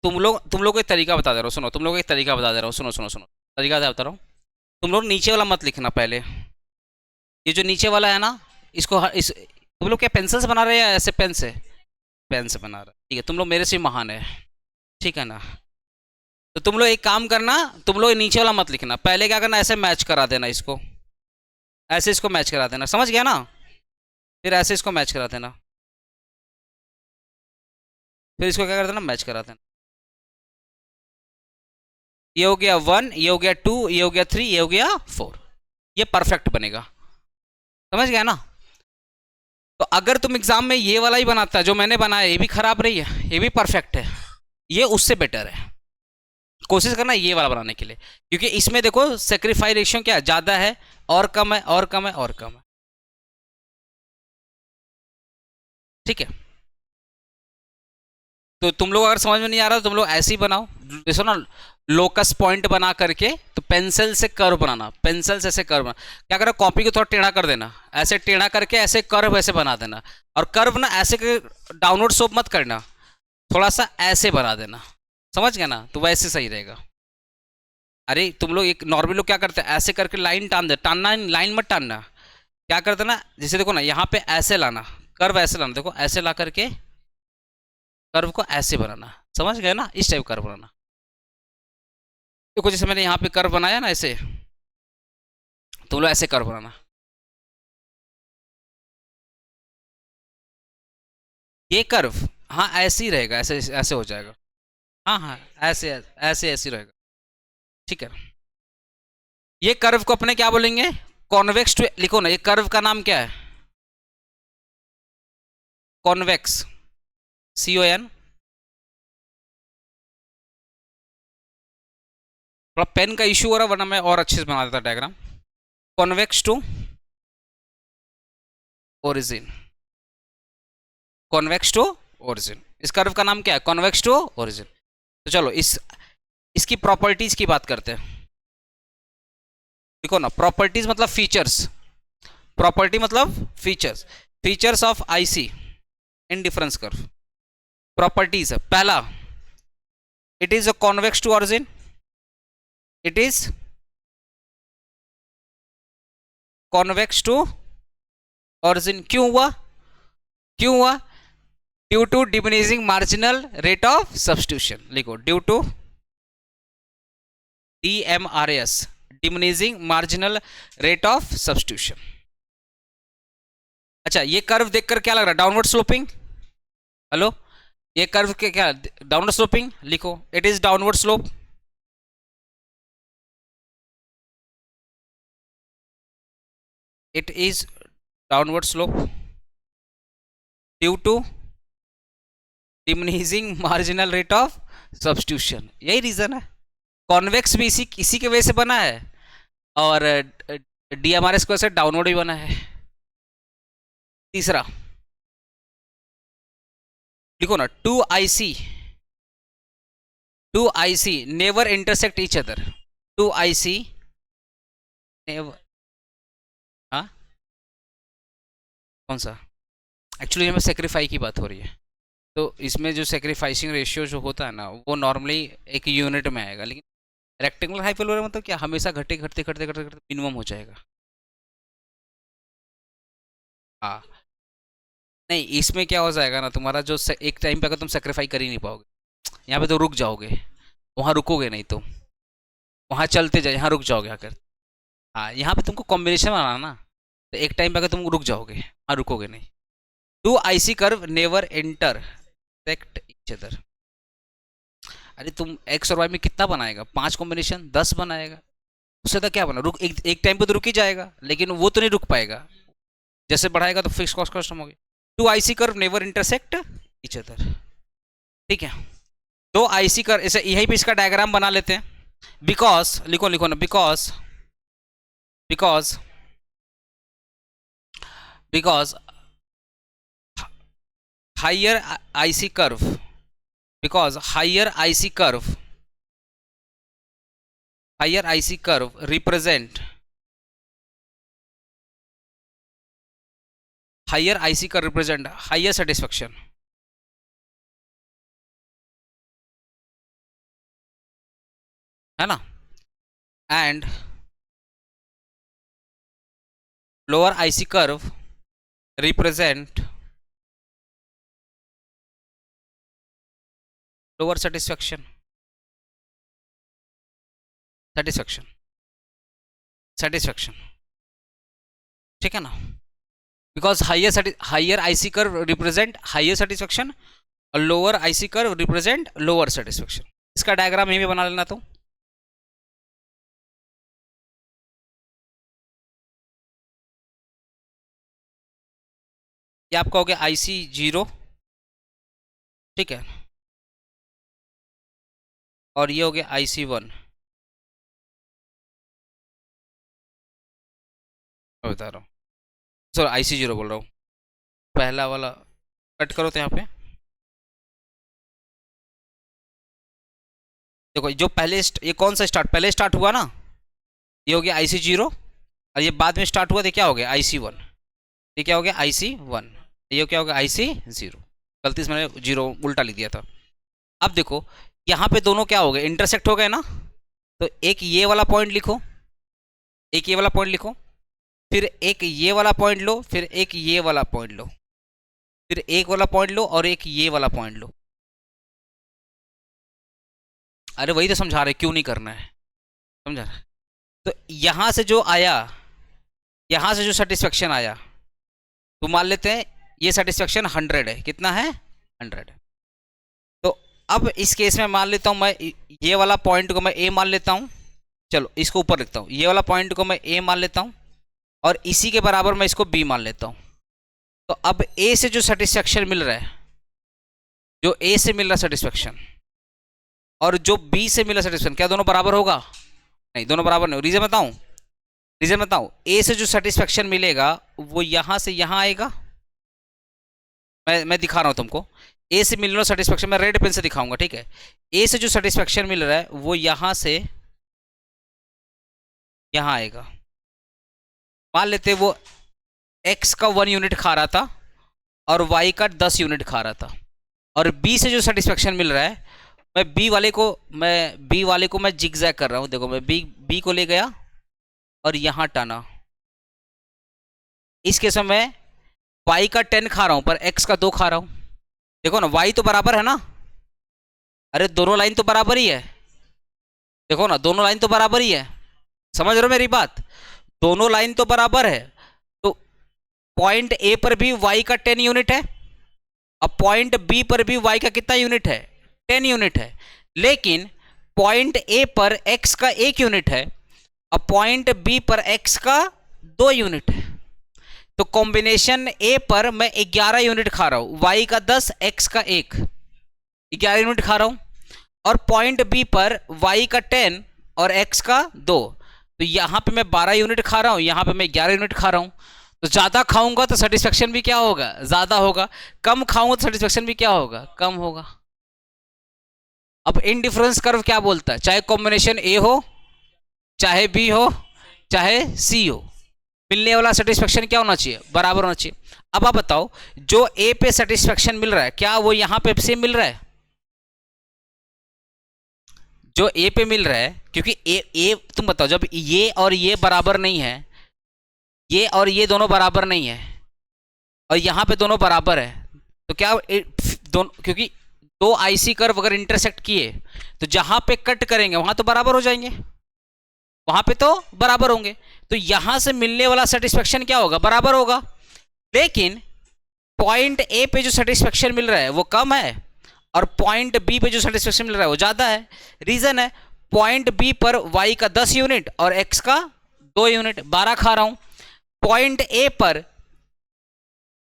तुम लोग एक तरीका बता दे रहा हूँ, सुनो, तुम लोग एक तरीका बता दे रहा हूँ, सुनो सुनो सुनो, तरीका बता रहा हूँ। तुम लोग नीचे वाला मत लिखना पहले, ये जो नीचे वाला है ना, तुम लोग क्या पेंसिल से बना रहे हैं या ऐसे पेन से? पेन से बना रहे, ठीक है, तुम लोग मेरे से महान है, ठीक है ना। तो तुम लोग एक काम करना, तुम लोग नीचे वाला मत लिखना, पहले क्या करना, ऐसे मैच करा देना इसको, ऐसे इसको मैच करा देना, समझ गया ना। फिर ऐसे इसको मैच करा देना, फिर इसको क्या कर देना, मैच करा देना। ये हो गया 1, ये हो गया 2, ये हो गया 3, ये हो गया 4, ये परफेक्ट बनेगा, समझ गया ना। तो अगर तुम एग्जाम में ये वाला ही बनाता है जो मैंने बनाया, ये भी खराब रही है, ये भी परफेक्ट है, ये उससे बेटर है। कोशिश करना ये वाला बनाने के लिए, क्योंकि इसमें देखो सेक्रीफाई रेशियो क्या ज्यादा है, और कम है, और कम है, और कम है, ठीक है। तो तुम लोग अगर समझ में नहीं आ रहा तो तुम लोग ऐसे ही बनाओ, देखो ना, लोकस पॉइंट बना करके, तो पेंसिल से कर्व बनाना, पेंसिल से ऐसे कर्व बनाना। क्या करो, कॉपी को थोड़ा टेढ़ा कर देना, ऐसे टेढ़ा करके ऐसे कर्व ऐसे बना देना। और कर्व ना ऐसे डाउनवर्ड स्लोप मत करना, थोड़ा सा ऐसे बना देना, समझ गया ना, तो वैसे सही रहेगा। अरे तुम लोग एक नॉर्मल लोग क्या करते हैं, ऐसे करके लाइन टान दे, टानना लाइन मत टानना, क्या करते ना, जैसे देखो ना यहाँ पे ऐसे लाना, कर्व ऐसे लाना, देखो ऐसे ला करके कर्व को ऐसे बनाना, समझ गए ना, इस टाइप कर्व बनाना। देखो जैसे मैंने यहाँ पे कर्व बनाया ना ऐसे, तुम लोग ऐसे कर्व बनाना। ये कर्व, हाँ ऐसे ही रहेगा, ऐसे ऐसे हो जाएगा, हाँ हाँ ऐसे ऐसे ऐसे रहेगा, ठीक है। ये कर्व को अपने क्या बोलेंगे, कॉन्वेक्स टू, लिखो ना, ये कर्व का नाम क्या है, कॉन्वेक्स, CON। थोड़ा पेन का इशू हो रहा, वरना मैं और अच्छे से बना देता diagram. Convex to origin, convex to origin, इस कर्व का नाम क्या है, कॉन्वेक्स टू ओरिजिन। तो चलो इसकी प्रॉपर्टीज की बात करते हैं। देखो ना, प्रॉपर्टीज मतलब फीचर्स, प्रॉपर्टी मतलब features, features of IC indifference curve. Properties है, पहला, it is a convex to origin, it is convex to origin. क्यों हुआ, क्यों हुआ, due to diminishing marginal rate of substitution, लिखो due to DMRS, diminishing marginal rate of substitution. अच्छा, ये कर्व देखकर क्या लग रहा है, डाउनवर्ड स्लोपिंग, हेलो, ये कर्व के क्या, डाउनवर्ड स्लोपिंग, लिखो it is downward slope, it is downward slope due to diminishing marginal rate of substitution, यही रीजन है। कॉन्वेक्स भी इसी के वजह से बना है, और DMRS को ऐसे डाउनवर्ड भी बना है। तीसरा लिखो ना, two IC never intersect each other, two IC never, हाँ कौन सा, एक्चुअली हमें सेक्रीफाई की बात हो रही है, तो इसमें जो सेक्रीफाइसिंग रेशियो जो होता है ना वो नॉर्मली एक यूनिट में आएगा, लेकिन रेक्टेंगुलर हाइपरबोला मतलब क्या, हमेशा घटे घटते घटते घटते घटते मिनिमम हो जाएगा। हाँ, नहीं इसमें क्या हो जाएगा ना, तुम्हारा जो एक टाइम पे अगर तुम सेक्रीफाई कर ही नहीं पाओगे, यहाँ पे तो रुक जाओगे, वहाँ रुकोगे नहीं तो वहाँ चलते जाए, यहाँ रुक जाओगे आकर। हाँ, यहाँ पे तुमको कॉम्बिनेशन बनाना ना, तो एक टाइम पे अगर तुम रुक जाओगे, वहाँ रुकोगे नहीं। Two IC curve never intersect each other. अरे तुम एक्स और वाई में कितना बनाएगा, 5 कॉम्बिनेशन, 10 बनाएगा, उससे तो क्या बना, रुक एक टाइम पे तो रुक ही जाएगा, लेकिन वो तो नहीं रुक पाएगा, जैसे बढ़ाएगा तो फिक्स कॉस्ट कस्टम हो गया। Two IC curve never intersect each other, ठीक है। दो आईसी कर्व, ऐसे यहीं पे इसका डायग्राम बना लेते हैं। बिकॉज लिखो लिखो ना, because because because higher IC curve, because higher IC curve represent higher satisfaction, है ना, and lower IC curve represent lower satisfaction, ठीक है ना। Because higher IC curve represent higher satisfaction और lower IC curve represent lower satisfaction. इसका डायग्राम यहीं पे बना लेना। तो ये आपका हो गया आईसी 0, ठीक है, और ये हो गया आईसी 1। बता रहा हूँ, सॉरी आईसी 0 बोल रहा हूँ, पहला वाला कट करो तो यहाँ पे देखो, जो पहले ये कौन सा स्टार्ट पहले स्टार्ट हुआ ना, ये हो गया आईसी 0, और ये बाद में स्टार्ट हुआ तो क्या हो गया आईसी 1, ये क्या हो गया आईसी 1, ये क्या हो गया आईसी 0। गलती से मैंने 0 उल्टा लिख दिया था। अब देखो यहाँ पे दोनों क्या हो गए, इंटरसेक्ट हो गए ना, तो एक ये वाला पॉइंट लिखो, एक ये वाला पॉइंट लिखो, फिर एक ये वाला पॉइंट लो, फिर एक ये वाला पॉइंट लो, फिर एक वाला पॉइंट लो और एक ये वाला पॉइंट लो। अरे वही तो समझा रहे, क्यों नहीं करना है, समझा रहे। तो यहां से जो आया, यहां से जो सेटिस्फेक्शन आया, तो मान लेते हैं ये सेटिस्फेक्शन 100 है, कितना है 100 है। तो अब इस केस में मान लेता हूं मैं ये वाला पॉइंट को मैं ए मान लेता हूं, चलो इसको ऊपर लिखता हूं, ये वाला पॉइंट को मैं ए मान लेता हूं और इसी के बराबर मैं इसको बी मान लेता हूं। तो अब ए से जो सेटिस्फेक्शन मिल रहा है, जो ए से मिल रहा सेटिस्फेक्शन और जो बी से मिला सेटिस्फेक्शन, क्या दोनों बराबर होगा, नहीं दोनों बराबर नहीं। रीजन बताऊं, रीजन बताऊं, ए से जो सेटिस्फेक्शन मिलेगा वो यहां से यहां आएगा, मैं दिखा रहा हूं तुमको, ए से मिल रहा सेटिस्फेक्शन मैं रेड पेन से दिखाऊंगा, ठीक है। ए से जो सेटिस्फेक्शन मिल रहा है वो यहां से यहां आएगा। मान लेते वो एक्स का 1 यूनिट खा रहा था और वाई का 10 यूनिट खा रहा था, और बी से जो सेटिस्फेक्शन मिल रहा है, मैं बी वाले को मैं जिगजैग कर रहा हूं। देखो मैं बी को ले गया और यहां टाना, इस केस में मैं वाई का 10 खा रहा हूं पर एक्स का 2 खा रहा हूं। देखो ना वाई तो बराबर है ना, अरे दोनों लाइन तो बराबर ही है, देखो ना दोनों लाइन तो बराबर ही है, समझ रहे हो मेरी बात, दोनों लाइन तो बराबर है। तो पॉइंट ए पर भी वाई का 10 यूनिट है, अब पॉइंट बी पर भी वाई का कितना यूनिट है, 10 यूनिट है, लेकिन पॉइंट ए पर एक्स का 1 यूनिट है, अब पॉइंट बी पर एक्स का 2 यूनिट है। तो कॉम्बिनेशन ए पर मैं 11 यूनिट खा रहा हूं, वाई का 10 एक्स का 1, 11 यूनिट खा रहा हूं, और पॉइंट बी पर वाई का 10 और एक्स का 2, तो यहां पे मैं 12 यूनिट खा रहा हूं, यहां पे मैं 11 यूनिट खा रहा हूं। तो ज्यादा खाऊंगा तो सेटिस्फेक्शन भी क्या होगा, ज्यादा होगा, कम खाऊंगा तो सेटिस्फेक्शन भी क्या होगा, कम होगा। अब इनडिफरेंस कर्व क्या बोलता है, चाहे कॉम्बिनेशन ए हो, चाहे बी हो, चाहे सी हो, मिलने वाला सेटिस्फेक्शन क्या होना चाहिए, बराबर होना चाहिए। अब आप बताओ, जो ए पे सेटिस्फेक्शन मिल रहा है क्या वो यहां पे सेम मिल रहा है? जो ए पे मिल रहा है, क्योंकि ए तुम बताओ, जब ये और ये बराबर नहीं है, ये और ये दोनों बराबर नहीं है, और यहां पे दोनों बराबर है, तो क्या दोनों, क्योंकि दो आईसी कर्व अगर इंटरसेक्ट किए तो जहां पे कट करेंगे वहां तो बराबर हो जाएंगे, वहां पे तो बराबर होंगे, तो यहां से मिलने वाला सेटिस्फेक्शन क्या होगा? बराबर होगा। लेकिन पॉइंट ए पे जो सेटिस्फेक्शन मिल रहा है वो कम है, और पॉइंट बी पे जो सेटिस्फेक्शन मिल रहा है वो ज्यादा है। रीजन है, पॉइंट बी पर वाई का 10 यूनिट और एक्स का 2 यूनिट, 12 खा रहा हूं। पॉइंट ए पर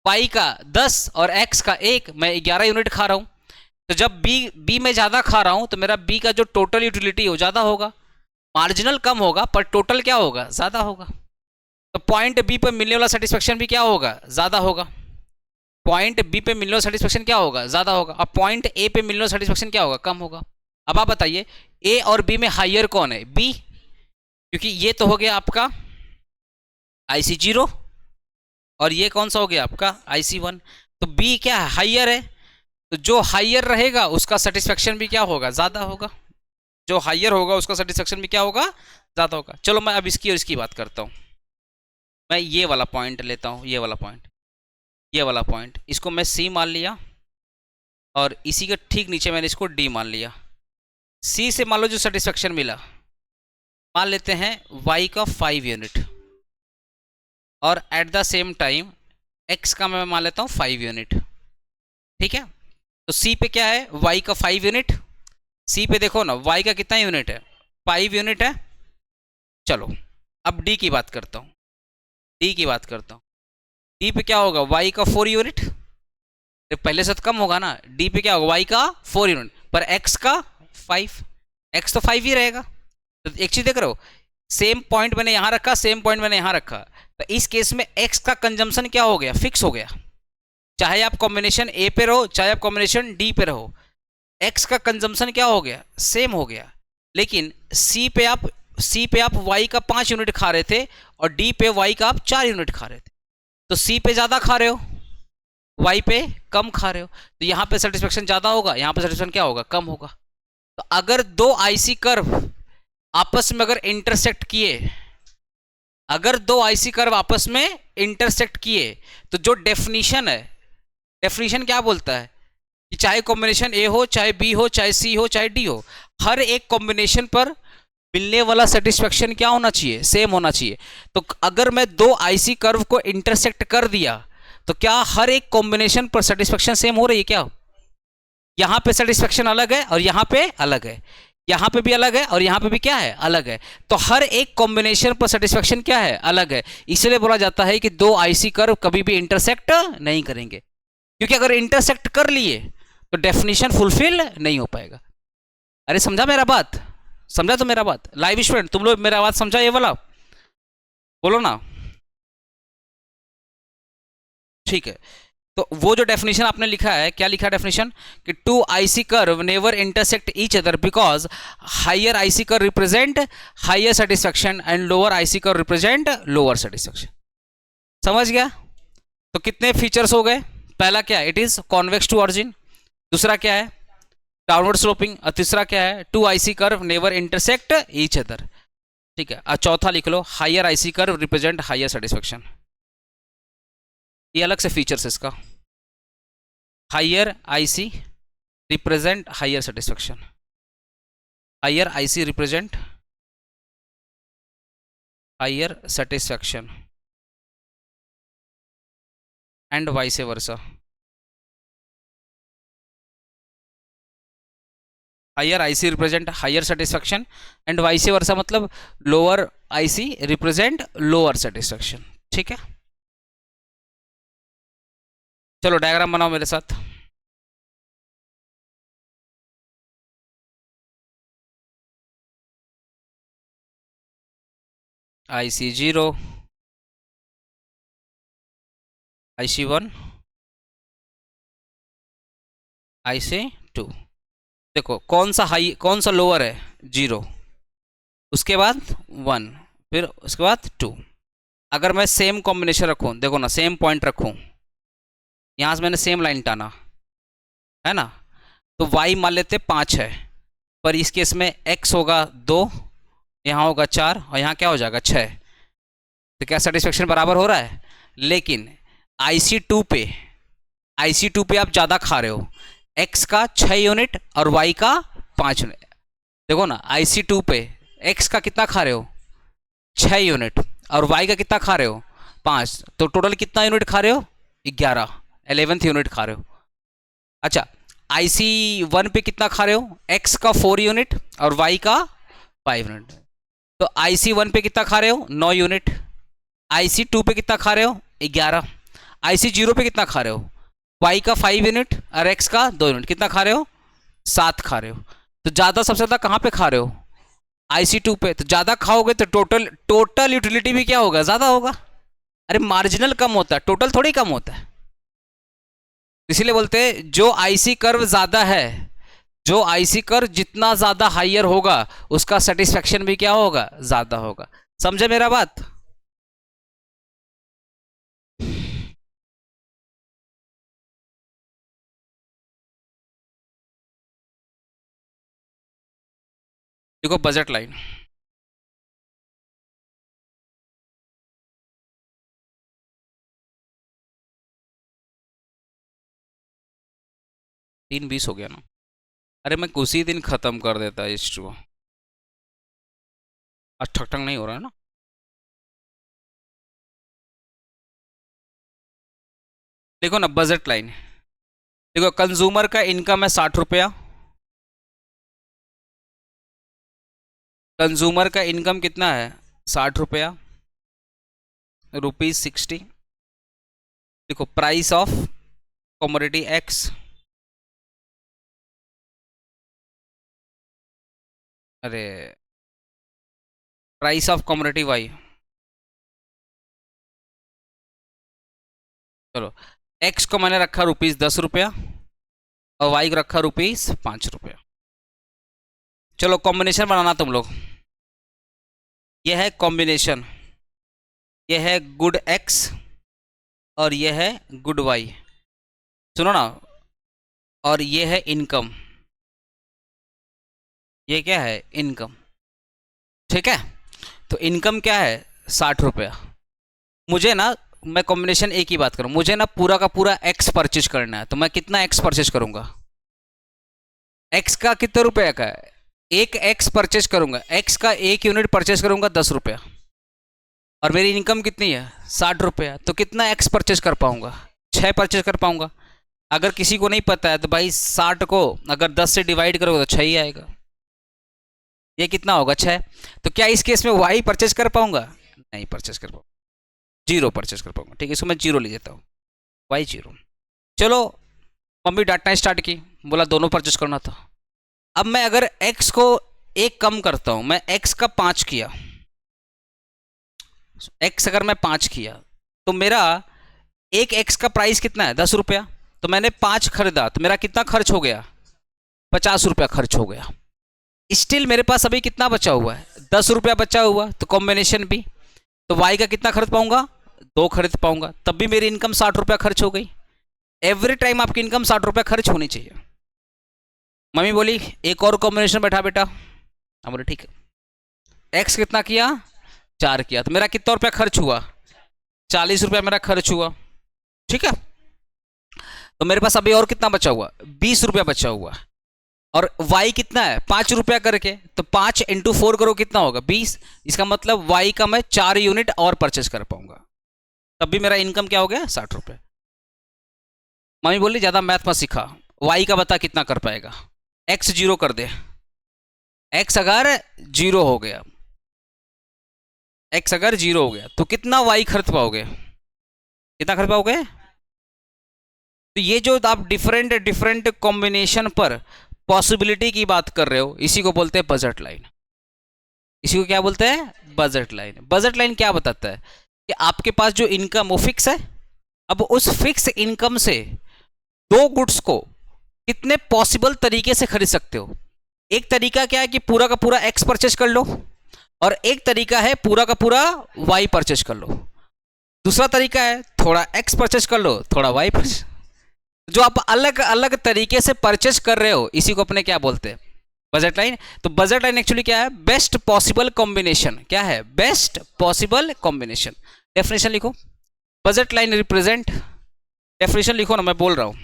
वाई का 10 और एक्स का 1, मैं 11 यूनिट खा रहा हूं। तो जब बी में ज्यादा खा रहा हूं तो मेरा बी का जो टोटल यूटिलिटी हो ज्यादा होगा, मार्जिनल कम होगा पर टोटल क्या होगा? ज्यादा होगा। तो पॉइंट बी पर मिलने वाला सेटिस्फेक्शन भी क्या होगा? ज्यादा होगा। पॉइंट बी पे मिलने वाला सेटिस्फेक्शन क्या होगा? ज्यादा होगा। अब पॉइंट ए पे मिलने वाला सेटिस्फेक्शन क्या होगा? कम होगा। अब आप बताइए, ए और बी में हाइयर कौन है? बी, क्योंकि ये तो हो गया आपका IC0 और ये कौन सा हो गया आपका IC1। तो बी क्या है? हाइयर है। तो जो हाइयर रहेगा उसका सेटिस्फेक्शन भी क्या होगा? ज्यादा होगा। जो हाइयर होगा उसका सेटिस्फेक्शन भी क्या होगा? ज्यादा होगा। चलो मैं अब इसकी और इसकी बात करता हूं। मैं ये वाला पॉइंट लेता हूं, ये वाला पॉइंट, ये वाला पॉइंट, इसको मैं सी मान लिया, और इसी के ठीक नीचे मैंने इसको डी मान लिया। सी से मान लो जो सेटिस्फेक्शन मिला, मान लेते हैं वाई का 5 यूनिट, और eight the same time x का मैं मान लेता हूं 5 यूनिट। ठीक है, तो सी पे क्या है? वाई का 5 यूनिट। सी पे देखो ना, वाई का कितना यूनिट है? 5 यूनिट है। चलो अब डी की बात करता हूं, डी की बात करता हूं। डी पे क्या होगा? वाई का 4 यूनिट, तो पहले से तो कम होगा ना। डी पे क्या होगा? वाई का 4 यूनिट, पर एक्स का 5, एक्स तो 5 ही रहेगा। तो एक चीज देख रहे हो, सेम पॉइंट मैंने यहां रखा, सेम पॉइंट मैंने यहां रखा, तो इस केस में एक्स का कंजम्पशन क्या हो गया? फिक्स हो गया। चाहे आप कॉम्बिनेशन ए पे रहो, चाहे आप कॉम्बिनेशन डी पे रहो, एक्स का कंजम्पशन क्या हो गया? सेम हो गया। लेकिन सी पे आप वाई का 5 यूनिट खा रहे थे, और डी पे वाई का आप 4 यूनिट खा रहे थे। तो सी पे ज्यादा खा रहे हो, वाई पे कम खा रहे हो, तो यहां पे सेटिस्फेक्शन ज्यादा होगा, यहां पे सेटिस्फेक्शन क्या होगा? कम होगा। तो अगर दो आईसी कर्व आपस में अगर इंटरसेक्ट किए, अगर दो आईसी कर्व आपस में इंटरसेक्ट किए, तो जो डेफिनेशन है, डेफिनेशन क्या बोलता है कि चाहे कॉम्बिनेशन ए हो, चाहे बी हो, चाहे सी हो, चाहे डी हो, हर एक कॉम्बिनेशन पर मिलने वाला सेटिस्फेक्शन क्या होना चाहिए? सेम होना चाहिए। तो अगर मैं दो आईसी कर्व को इंटरसेक्ट कर दिया, तो क्या हर एक कॉम्बिनेशन पर सेटिस्फेक्शन सेम हो रही है क्या? यहां पे सेटिस्फेक्शन अलग है और यहां पे अलग है, यहां पे भी अलग है और यहां पे भी क्या है? अलग है। तो हर एक कॉम्बिनेशन पर सेटिस्फेक्शन क्या है? अलग है। इसलिए बोला जाता है कि दो आईसी कर्व कभी भी इंटरसेक्ट नहीं करेंगे, क्योंकि अगर इंटरसेक्ट कर लिए तो डेफिनेशन फुलफिल नहीं हो पाएगा। अरे समझा मेरा बात? समझा तो मेरा बात? लाइव स्टूडेंट तुम लोग मेरा बात समझा? ये वाला बोलो ना। ठीक है, तो वो जो डेफिनेशन आपने लिखा है, क्या लिखा है डेफिनेशन? कि two IC curve never intersect each other because higher IC curve represent higher satisfaction and lower IC curve represent lower satisfaction. समझ गया? तो कितने फीचर्स हो गए? पहला क्या है? It is convex to origin. दूसरा क्या है? Downward sloping. और तीसरा क्या है? Two IC curve never intersect each other. ठीक है, और चौथा लिख लो, higher IC curve represent higher satisfaction. ये अलग से फीचर्स इसका, higher IC represent higher satisfaction, higher IC represent higher satisfaction and vice versa. Higher IC represent higher satisfaction and vice versa, मतलब lower IC represent lower satisfaction. ठीक है, चलो डायग्राम बनाओ मेरे साथ। IC0, IC1, IC2। देखो कौन सा हाई कौन सा लोअर है? 0, उसके बाद 1, फिर उसके बाद 2। अगर मैं सेम कॉम्बिनेशन रखूं, देखो ना सेम पॉइंट रखूं, यहाँ से मैंने सेम लाइन टाना है ना, तो y मान लेते 5 है, पर इस केस में x होगा 2, यहाँ होगा 4 और यहाँ क्या हो जाएगा 6। तो क्या सेटिस्फेक्शन बराबर हो रहा है? लेकिन IC2 पे आप ज़्यादा खा रहे हो, x का 6 यूनिट और y का 5 यूनिट। देखो ना, IC2 पे x का कितना खा रहे हो 6 यूनिट और y का कितना खा रहे हो 5, तो टोटल कितना यूनिट खा रहे हो 11, 11th यूनिट खा रहे हो। अच्छा, IC1 पे कितना खा रहे हो, x का 4 यूनिट और y का 5 यूनिट, तो IC1 पे कितना खा रहे हो 9 यूनिट, IC2 पे कितना खा रहे हो 11, IC0 पे कितना खा रहे हो y का 5 यूनिट और x का 2 यूनिट, कितना खा रहे हो 7 खा रहे हो। तो ज़्यादा सबसे ज़्यादा कहाँ पे खा रहे हो IC2 पे, तो ज़्यादा खाओगे तो टोटल यूटिलिटी भी क्या होगा, ज़्यादा होगा। अरे मार्जिनल कम होता है, टोटल थोड़ी कम होता है। इसीलिए बोलते हैं जो IC कर्व ज़्यादा है, जो IC कर्व जितना ज़्यादा हाइयर होगा उसका सेटिस्फेक्शन भी क्या होगा, ज़्यादा होगा। समझे मेरा बात? देखो बजट लाइन, तीन 20 हो गया ना। अरे मैं उसी दिन खत्म कर देता इस को, आज ठक ठक नहीं हो रहा है ना। देखो ना बजट लाइन, देखो कंज्यूमर का इनकम है 60 रुपया, कंज्यूमर का इनकम कितना है 60 रुपया, ₹60। देखो प्राइस ऑफ कमोडिटी एक्स, अरे प्राइस ऑफ कमोडिटी वाई, चलो एक्स को मैंने रखा ₹10 और वाई को रखा ₹5। चलो कॉम्बिनेशन बनाना तुम लोग, यह है कॉम्बिनेशन, यह है गुड एक्स और यह है गुड वाई, सुनो ना, और यह है इनकम, ये क्या है इनकम, ठीक है। तो इनकम क्या है 60 रुपया। मुझे ना, मैं कॉम्बिनेशन एक ही बात करूं, मुझे ना पूरा का पूरा एक्स परचेज करना है, तो मैं कितना एक्स परचेज करूंगा, एक्स का कितने रुपए का है, एक एक्स परचेज करूंगा, एक्स का 1 यूनिट परचेज करूंगा 10 रुपया, और मेरी इनकम कितनी है 60 रुपया, तो कितना एक्स परचेज कर पाऊंगा 6 परचेज कर पाऊंगा। अगर किसी को नहीं पता है तो भाई 60 को अगर 10 से डिवाइड करोगे तो 6 ही आएगा, ये कितना होगा 6। तो क्या इस केस में वाई परचेज कर पाऊंगा, नहीं परचेज कर पाऊंगा, 0 परचेज कर पाऊंगा, ठीक है, इसको मैं 0 ले देता हूँ, वाई 0। चलो मम्मी डांटना स्टार्ट की, बोला दोनों परचेज करना था। अब मैं अगर x को 1 कम करता हूं, मैं x का 5 किया, x अगर मैं 5 किया तो मेरा एक x का प्राइस कितना है 10 रुपया, तो मैंने 5 खरीदा तो मेरा कितना खर्च हो गया 50 रुपया खर्च हो गया। स्टिल मेरे पास अभी कितना बचा हुआ है 10 रुपया बचा हुआ, तो कॉम्बिनेशन भी, तो y का कितना खरीद पाऊंगा 2 खरीद पाऊंगा, तब भी मेरी इनकम 60 रुपया खर्च हो गई। एवरी टाइम आपकी इनकम 60 रुपया खर्च होनी चाहिए। मम्मी बोली एक और कॉम्बिनेशन बैठा बेटा, हम बोले ठीक है। एक्स कितना किया 4 किया, तो मेरा कितना रुपया खर्च हुआ 40 रुपया मेरा खर्च हुआ, ठीक है। तो मेरे पास अभी और कितना बचा हुआ 20 रुपया बचा हुआ, और y कितना है 5 रुपया करके, तो 5 × 4 करो कितना होगा 20, इसका मतलब y का मैं 4 यूनिट और परचेज कर पाऊंगा, तब भी मेरा इनकम क्या हो गया 60 रुपये। मम्मी बोली ज़्यादा मैथ मत सिखा, y का बता कितना कर पाएगा, x 0 कर दे, x अगर 0 हो गया, x अगर 0 हो गया तो कितना y खरीद पाओगे, कितना खरीद पाओगे। तो ये जो आप डिफरेंट डिफरेंट कॉम्बिनेशन पर पॉसिबिलिटी की बात कर रहे हो, इसी को बोलते हैं बजट लाइन, इसी को क्या बोलते हैं बजट लाइन। बजट लाइन क्या बताता है कि आपके पास जो इनकम वो फिक्स है, अब उस फिक्स इनकम से 2 गुड्स को कितने पॉसिबल तरीके से खरीद सकते हो। एक तरीका क्या है कि पूरा का पूरा एक्स परचेज कर लो, और एक तरीका है पूरा का पूरा वाई परचेज कर लो। दूसरा तरीका है थोड़ा एक्स परचेज कर लो थोड़ा वाई परचेज, जो आप अलग अलग तरीके से परचेस कर रहे हो, इसी को अपने क्या बोलते हैं, बजट लाइन। तो बजट लाइन एक्चुअली क्या है, बेस्ट पॉसिबल कॉम्बिनेशन। क्या है, बेस्ट पॉसिबल कॉम्बिनेशन। डेफिनेशन लिखो, बजट लाइन रिप्रेजेंट, डेफिनेशन लिखो ना, मैं बोल रहा हूं।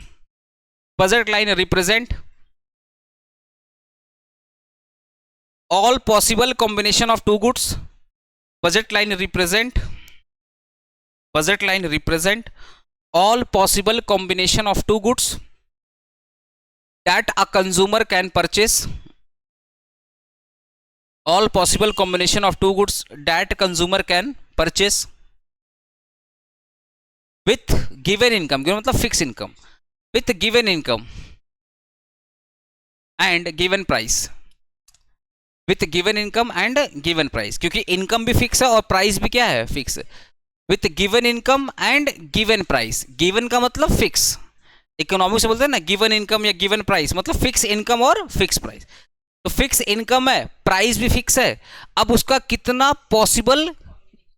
Budget line represent all possible combination of two goods. Budget line represent all possible combination of two goods that a consumer can purchase. All possible combination of two goods that consumer can purchase with given income, मतलब fixed income, with given income and given price, with given income and given price, क्योंकि इनकम भी फिक्स है और प्राइस भी क्या है, fix. With given income and given price, given का मतलब फिक्स, इकोनॉमिक्स में बोलते हैं ना गिवन इनकम या गिवन प्राइस, मतलब फिक्स इनकम और फिक्स प्राइस। तो फिक्स इनकम है, प्राइस भी फिक्स है, अब उसका कितना पॉसिबल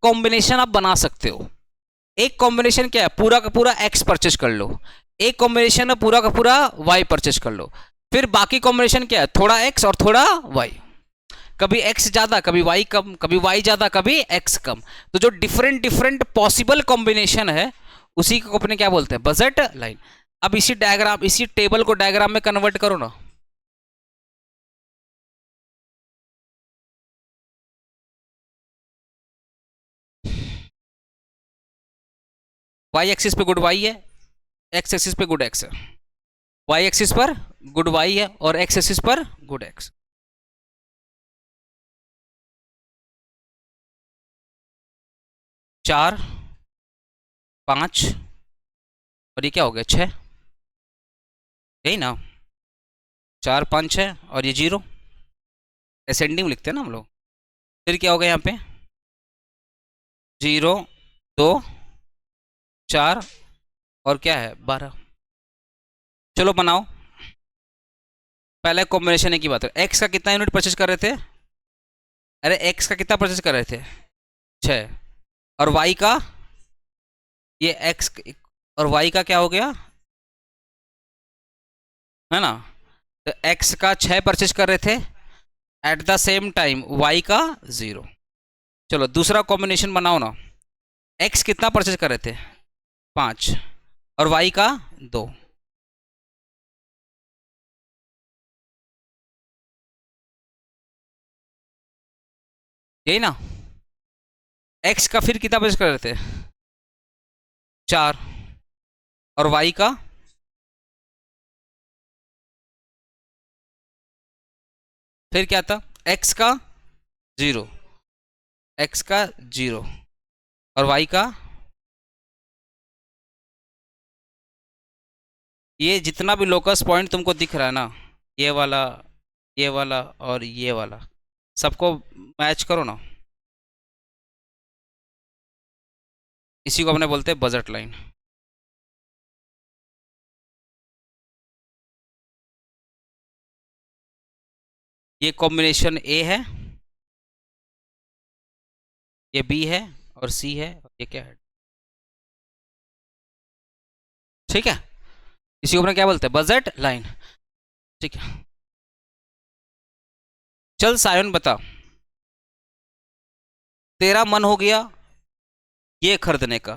कॉम्बिनेशन आप बना सकते हो। एक कॉम्बिनेशन क्या है, पूरा का पूरा एक्स परचेज कर लो, एक कॉम्बिनेशन है पूरा का पूरा वाई परचेज कर लो, फिर बाकी कॉम्बिनेशन क्या है, थोड़ा एक्स और थोड़ा वाई, कभी x ज्यादा कभी y कम, कभी y ज्यादा कभी x कम। तो जो डिफरेंट डिफरेंट पॉसिबल कॉम्बिनेशन है उसी को अपने क्या बोलते हैं, बजट लाइन। अब इसी डायग्राम, इसी टेबल को डायग्राम में कन्वर्ट करो ना। y एक्सिस पे गुड y है, x एक्सिस पे गुड x है, y एक्सिस पर गुड y है और x एक्सिस पर गुड x। चार, पाँच और ये क्या हो गया, 6, यही ना, 4, 5, 6 और ये 0, असेंडिंग लिखते हैं ना हम लोग। फिर क्या हो गया यहाँ पे, 0, 2, 4 और क्या है, 12। चलो बनाओ, पहले कॉम्बिनेशन की बात है। एक्स का कितना यूनिट परचेज कर रहे थे, अरे एक्स का कितना परचेज कर रहे थे, 6, और वाई का, ये एक्स और वाई का क्या हो गया, है ना, तो एक्स का 6 परचेज कर रहे थे, at the same time Y का 0। चलो दूसरा कॉम्बिनेशन बनाओ ना, एक्स कितना परचेज कर रहे थे, 5 और वाई का 2। यही ना, एक्स का फिर कितना परचेज कर रहे थे, 4 और वाई का, फिर क्या था, एक्स का 0, एक्स का 0 और वाई का, ये जितना भी लोकस पॉइंट तुमको दिख रहा है ना, ये वाला और ये वाला, सबको मैच करो ना, इसी को अपने बोलते हैं बजट लाइन। ये कॉम्बिनेशन ए है, ये बी है और सी है, और ये क्या है, ठीक है, इसी को अपने क्या बोलते हैं, बजट लाइन। ठीक है, चल सायन बता, तेरा मन हो गया ये खरीदने का,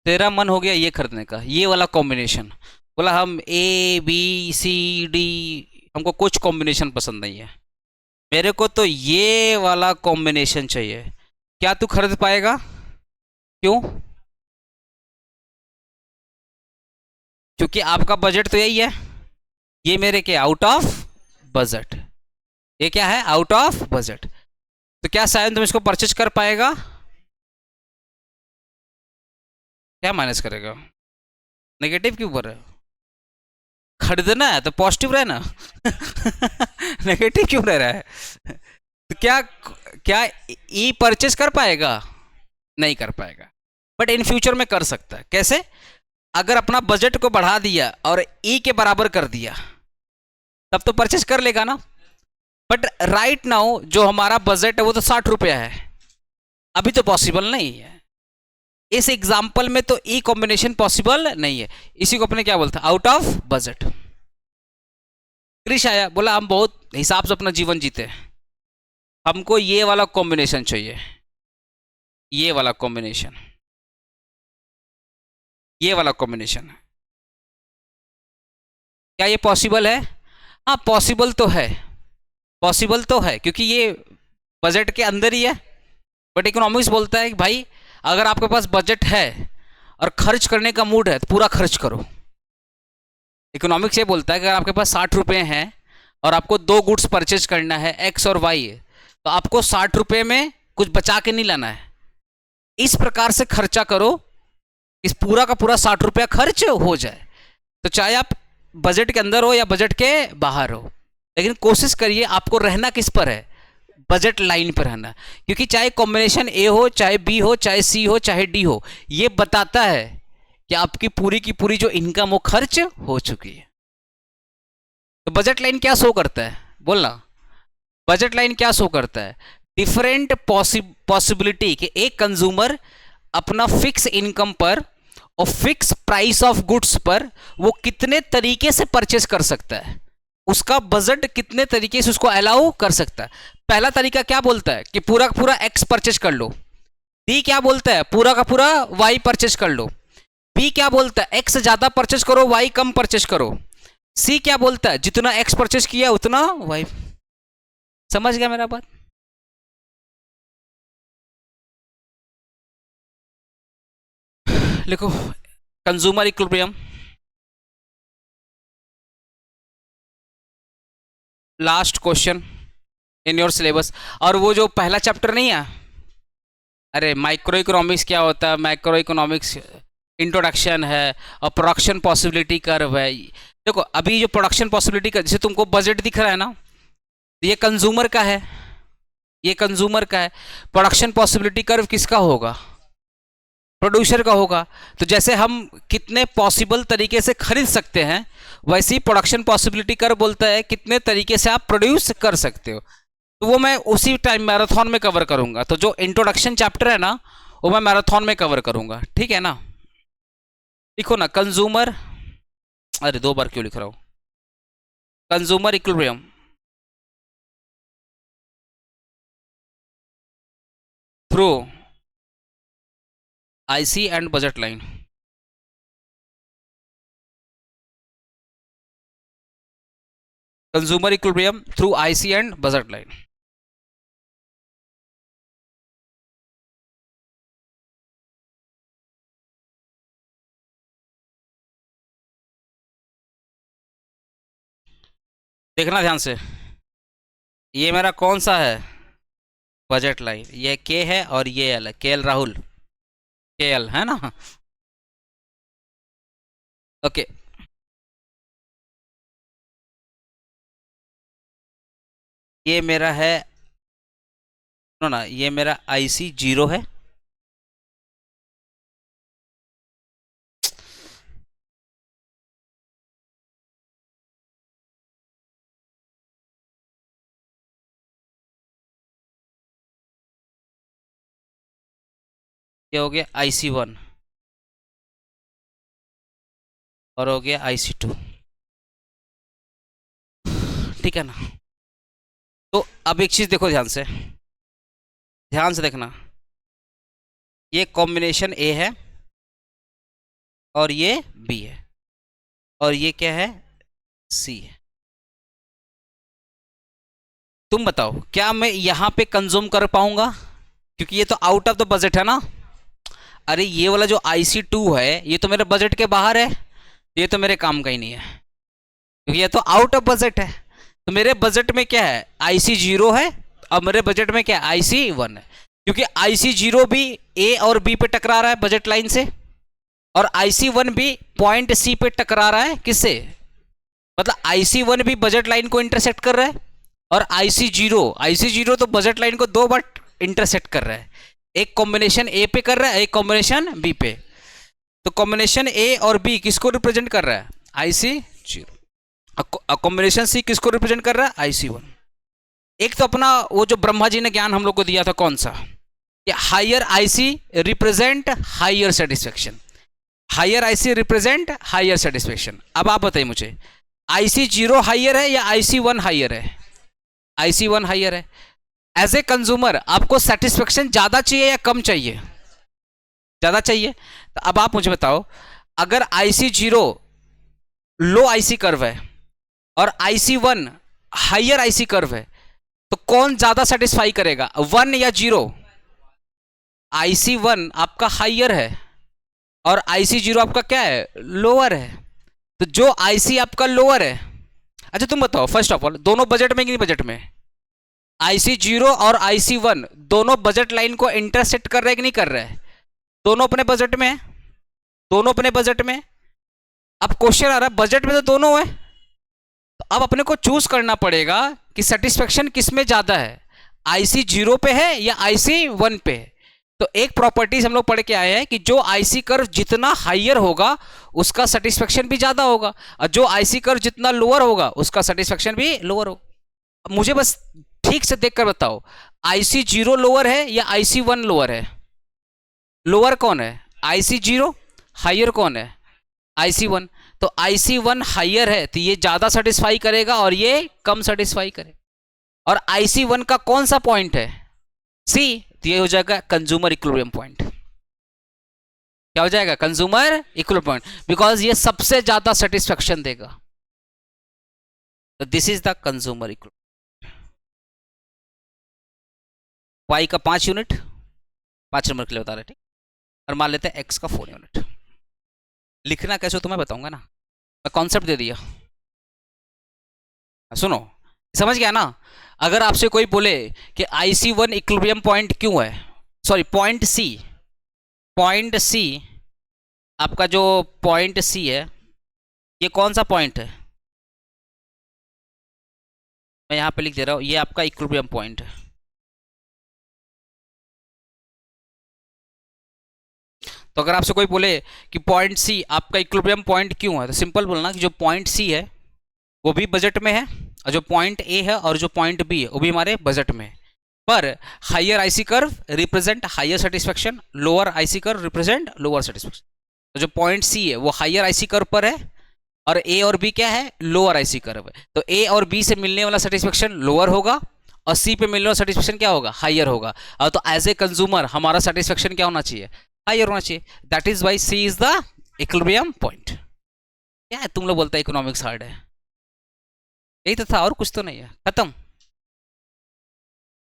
तेरा मन हो गया ये खरीदने का, ये वाला कॉम्बिनेशन, बोला हम ए बी सी डी, हमको कुछ कॉम्बिनेशन पसंद नहीं है, मेरे को तो ये वाला कॉम्बिनेशन चाहिए, क्या तू खरीद पाएगा, क्यों, क्योंकि आपका बजट तो यही है, ये मेरे के आउट ऑफ बजट, ये क्या है, आउट ऑफ बजट। तो क्या सायन तुम इसको परचेज कर पाएगा, क्या माइनस करेगा, नेगेटिव क्यों कर रहे हो, खरीदना है तो पॉजिटिव रहना नेगेटिव क्यों रह रहा है, तो क्या ई परचेज कर पाएगा, नहीं कर पाएगा, बट इन फ्यूचर में कर सकता है। कैसे, अगर अपना बजट को बढ़ा दिया और ई के बराबर कर दिया तब तो परचेज कर लेगा ना, बट राइट नाउ जो हमारा बजट है वो तो 60 रुपया है, अभी तो पॉसिबल नहीं है, इस एग्जाम्पल में तो ई कॉम्बिनेशन पॉसिबल नहीं है, इसी को अपने क्या बोलते हैं, आउट ऑफ बजट। क्रिश आया, बोला हम बहुत हिसाब से अपना जीवन जीते हैं, हमको ये वाला कॉम्बिनेशन चाहिए, ये वाला कॉम्बिनेशन, ये वाला कॉम्बिनेशन, क्या ये पॉसिबल है? हाँ पॉसिबल तो है, पॉसिबल तो है, क्योंकि ये बजट के अंदर ही है। बट इकोनॉमिक्स बोलता है कि भाई अगर आपके पास बजट है और खर्च करने का मूड है तो पूरा खर्च करो। इकोनॉमिक्स ये बोलता है कि अगर आपके पास 60 रुपये हैं और आपको 2 गुड्स परचेज करना है एक्स और वाई, तो आपको 60 रुपये में कुछ बचा के नहीं लाना है, इस प्रकार से खर्चा करो इस पूरा का पूरा 60 रुपया खर्च हो जाए। तो चाहे आप बजट के अंदर हो या बजट के बाहर हो, लेकिन कोशिश करिए आपको रहना किस पर है, बजट लाइन पर रहना, क्योंकि चाहे कॉम्बिनेशन ए हो, चाहे बी हो, चाहे सी हो, चाहे डी हो, ये बताता है कि आपकी पूरी की पूरी जो इनकम वो खर्च हो चुकी है। तो बजट लाइन क्या शो करता है, बोलना, बजट लाइन क्या शो करता है, डिफरेंट पॉसिबिलिटी कि एक कंज्यूमर अपना फिक्स इनकम पर और फिक्स प्राइस ऑफ गुड्स पर वो कितने तरीके से परचेस कर सकता है, उसका बजट कितने तरीके से उसको अलाउ कर सकता है। पहला तरीका क्या बोलता है कि पूरा का पूरा एक्स परचेज कर लो, बी क्या बोलता है पूरा का पूरा वाई परचेज कर लो, बी क्या बोलता है एक्स ज्यादा परचेज करो वाई कम परचेज करो, सी क्या बोलता है जितना एक्स परचेज किया उतना वाई। समझ गया मेरा बात? लिखो consumer equilibrium, last question in your syllabus. और वो जो पहला चैप्टर नहीं है, अरे माइक्रो इकोनॉमिक्स क्या होता है, माइक्रो इकोनॉमिक्स इंट्रोडक्शन है और प्रोडक्शन पॉसिबिलिटी कर्व है। देखो अभी जो प्रोडक्शन पॉसिबिलिटी का, जैसे तुमको बजट दिख रहा है ना, ये कंज्यूमर का है, ये कंज्यूमर का है, प्रोडक्शन पॉसिबिलिटी कर्व किसका होगा, प्रोड्यूसर का होगा। तो जैसे हम कितने पॉसिबल तरीके से खरीद सकते हैं, वैसे ही प्रोडक्शन पॉसिबिलिटी कर्व बोलता है कितने तरीके से आप प्रोड्यूस कर सकते हो। तो वो मैं उसी टाइम मैराथन में कवर करूंगा, तो जो इंट्रोडक्शन चैप्टर है ना वो मैं मैराथन में कवर करूंगा, ठीक है ना। लिखो ना कंज्यूमर, अरे 2 बार क्यों लिख रहा हूं, consumer equilibrium through IC and budget line. Consumer equilibrium through IC and budget line. देखना ध्यान से, ये मेरा कौन सा है, बजट लाइन, ये के है और ये एल है, के एल राहुल, के एल है ना, ओके। ये मेरा है, सुनो ना, ये मेरा आईसी 0 है, ये हो गया IC1 और हो गया IC2, ठीक है ना। तो अब एक चीज देखो ध्यान से, ध्यान से देखना, ये कॉम्बिनेशन ए है और ये बी है और ये क्या है, सी है। तुम बताओ क्या मैं यहां पे कंज्यूम कर पाऊंगा, क्योंकि ये तो आउट ऑफ द बजट है ना। अरे ये वाला जो IC2 है ये तो मेरे बजट के बाहर है, ये तो मेरे काम का ही नहीं है, क्योंकि ये तो आउट ऑफ बजट है। तो मेरे बजट में क्या है, IC0 है और मेरे बजट में क्या है, IC1 है, क्योंकि IC0 भी ए और बी पे टकरा रहा है बजट लाइन से, और IC1 भी पॉइंट सी पे टकरा रहा है किससे, मतलब IC1 भी बजट लाइन को इंटरसेक्ट कर रहा है और IC0 तो बजट लाइन को 2 बार इंटरसेक्ट कर रहा है, एक कॉम्बिनेशन ए पे कर रहा है, एक कॉम्बिनेशन बी पे। तो कॉम्बिनेशन ए और बी किसको रिप्रेजेंट कर रहा है, IC0, कॉम्बिनेशन सी किसको रिप्रेजेंट कर रहा है, IC1। एक तो अपना वो जो ब्रह्मा जी ने ज्ञान हम लोग को दिया था कौन सा, higher IC represent higher satisfaction, higher IC represent higher satisfaction. अब आप बताइए मुझे, आईसी 0 हायर है या आईसी 1 हायर है? आईसी 1 हायर है। एज ए कंज्यूमर आपको सेटिस्फेक्शन ज्यादा चाहिए या कम चाहिए? ज्यादा चाहिए। तो अब आप मुझे बताओ, अगर आईसी 0 लो आईसी कर्व है और आईसी 1 हायर आईसी कर्व है, तो कौन ज्यादा सेटिस्फाई करेगा, 1 या 0? आईसी 1 आपका हायर है और आईसी 0 आपका क्या है, लोअर है। तो जो आईसी आपका लोअर है, अच्छा तुम बताओ फर्स्ट ऑफ ऑल, दोनों बजट में कि नहीं बजट में? आईसी 0 और आईसी 1 दोनों बजट लाइन को इंटरसेक्ट कर रहे हैं कि नहीं कर रहे हैं? दोनों अपने बजट में है, दोनों अपने बजट में। अब क्वेश्चन आ रहा है बजट में तो दोनों है, तो अब अपने को चूज करना पड़ेगा कि सेटिस्फेक्शन किस में ज्यादा है, आईसी 0 पे है या आईसी 1 पे है। तो एक प्रॉपर्टीज हम लोग पढ़ के आए हैं कि जो आईसी कर्व जितना हायर होगा उसका सेटिस्फेक्शन भी ज्यादा होगा, और जो आईसी कर्व जितना लोअर होगा उसका सेटिस्फेक्शन भी लोअर होगा। मुझे बस ठीक से देखकर बताओ, आईसी 0 लोअर है या आईसी 1 लोअर है? लोअर कौन है, आईसी 0, हायर कौन है, आईसी 1। तो आईसी 1 हायर है तो ये ज्यादा सेटिस्फाई करेगा और ये कम सेटिस्फाई करेगा। और आईसी 1 का कौन सा पॉइंट है, सी, तो ये हो जाएगा कंज्यूमर इक्विलिब्रियम पॉइंट। क्या हो जाएगा, कंज्यूमर इक्विलिब्रियम पॉइंट, बिकॉज ये सबसे ज्यादा सेटिस्फेक्शन देगा। तो this is the consumer equilibrium. Y का 5 यूनिट 5 नंबर के लिए बता रहे, ठीक। और मान लेते हैं एक्स का 4 यूनिट। लिखना कैसे हो तो मैं बताऊंगा ना, मैं कॉन्सेप्ट दे दिया। सुनो, समझ गया ना। अगर आपसे कोई बोले कि आईसी 1 इक्विलिब्रियम पॉइंट क्यों है, सॉरी पॉइंट सी आपका जो पॉइंट सी है, ये कौन सा पॉइंट है, मैं यहां पे लिख दे रहा हूं, ये आपका इक्विलिब्रियम पॉइंट है। तो अगर आपसे कोई बोले कि पॉइंट सी आपका इक्विलिब्रियम पॉइंट क्यों है, तो सिंपल बोलना कि जो पॉइंट सी है वो भी बजट में है, और जो पॉइंट ए है और जो पॉइंट बी है वो भी हमारे बजट में है। पर higher IC curve represent higher satisfaction, lower IC curve represent lower satisfaction. तो जो पॉइंट सी है वो हायर आईसी कर्व पर है, और ए और बी क्या है, लोअर आईसी कर्व है। तो ए और बी से मिलने वाला सेटिस्फेक्शन लोअर होगा और सी पे मिलने वाला सेटिस्फेक्शन क्या होगा, हायर होगा। और तो एज ए कंज्यूमर हमारा सेटिस्फेक्शन क्या होना चाहिए, हायर होना चाहिए। That is why C is the equilibrium point. क्या है, तुम लोग बोलते हैं इकोनॉमिक्स हार्ड है, यही तो था और कुछ तो नहीं है, खत्म।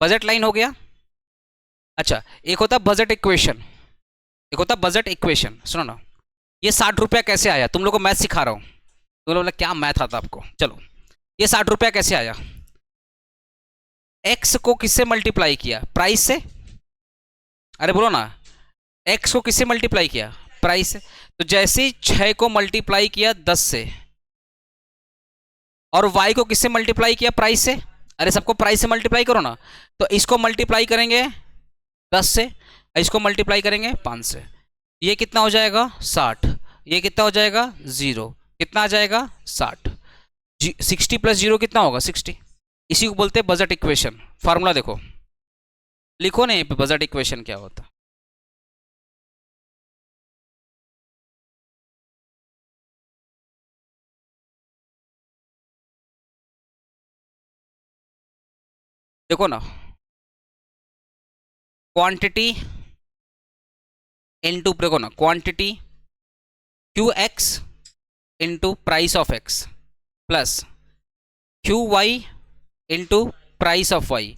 बजट लाइन हो गया। अच्छा, एक होता बजट इक्वेशन, एक होता बजट इक्वेशन। सुनो ना, ये 60 रुपया कैसे आया, तुम लोग को मैथ सिखा रहा हूं, तुम लोग बोला क्या मैथ आता आपको। चलो, ये 60 रुपया कैसे आया, एक्स को किससे मल्टीप्लाई किया, प्राइस से। अरे बोलो ना, एक्स को किससे मल्टीप्लाई किया, प्राइस से। तो जैसे 6 को मल्टीप्लाई किया 10 से, और y को किससे मल्टीप्लाई किया, प्राइस से। अरे सबको प्राइस से मल्टीप्लाई करो ना। तो इसको मल्टीप्लाई करेंगे 10 से, इसको मल्टीप्लाई करेंगे 5 से, ये कितना हो जाएगा 60, ये कितना हो जाएगा 0, कितना आ जाएगा 60, 60 प्लस 0 कितना होगा 60। इसी को बोलते हैं बजट इक्वेशन। फार्मूला देखो, लिखो ना पे बजट इक्वेशन क्या होता। देखो ना, क्वांटिटी इनटू, देखो ना, quantity Q X into price of X plus Q Y into price of Y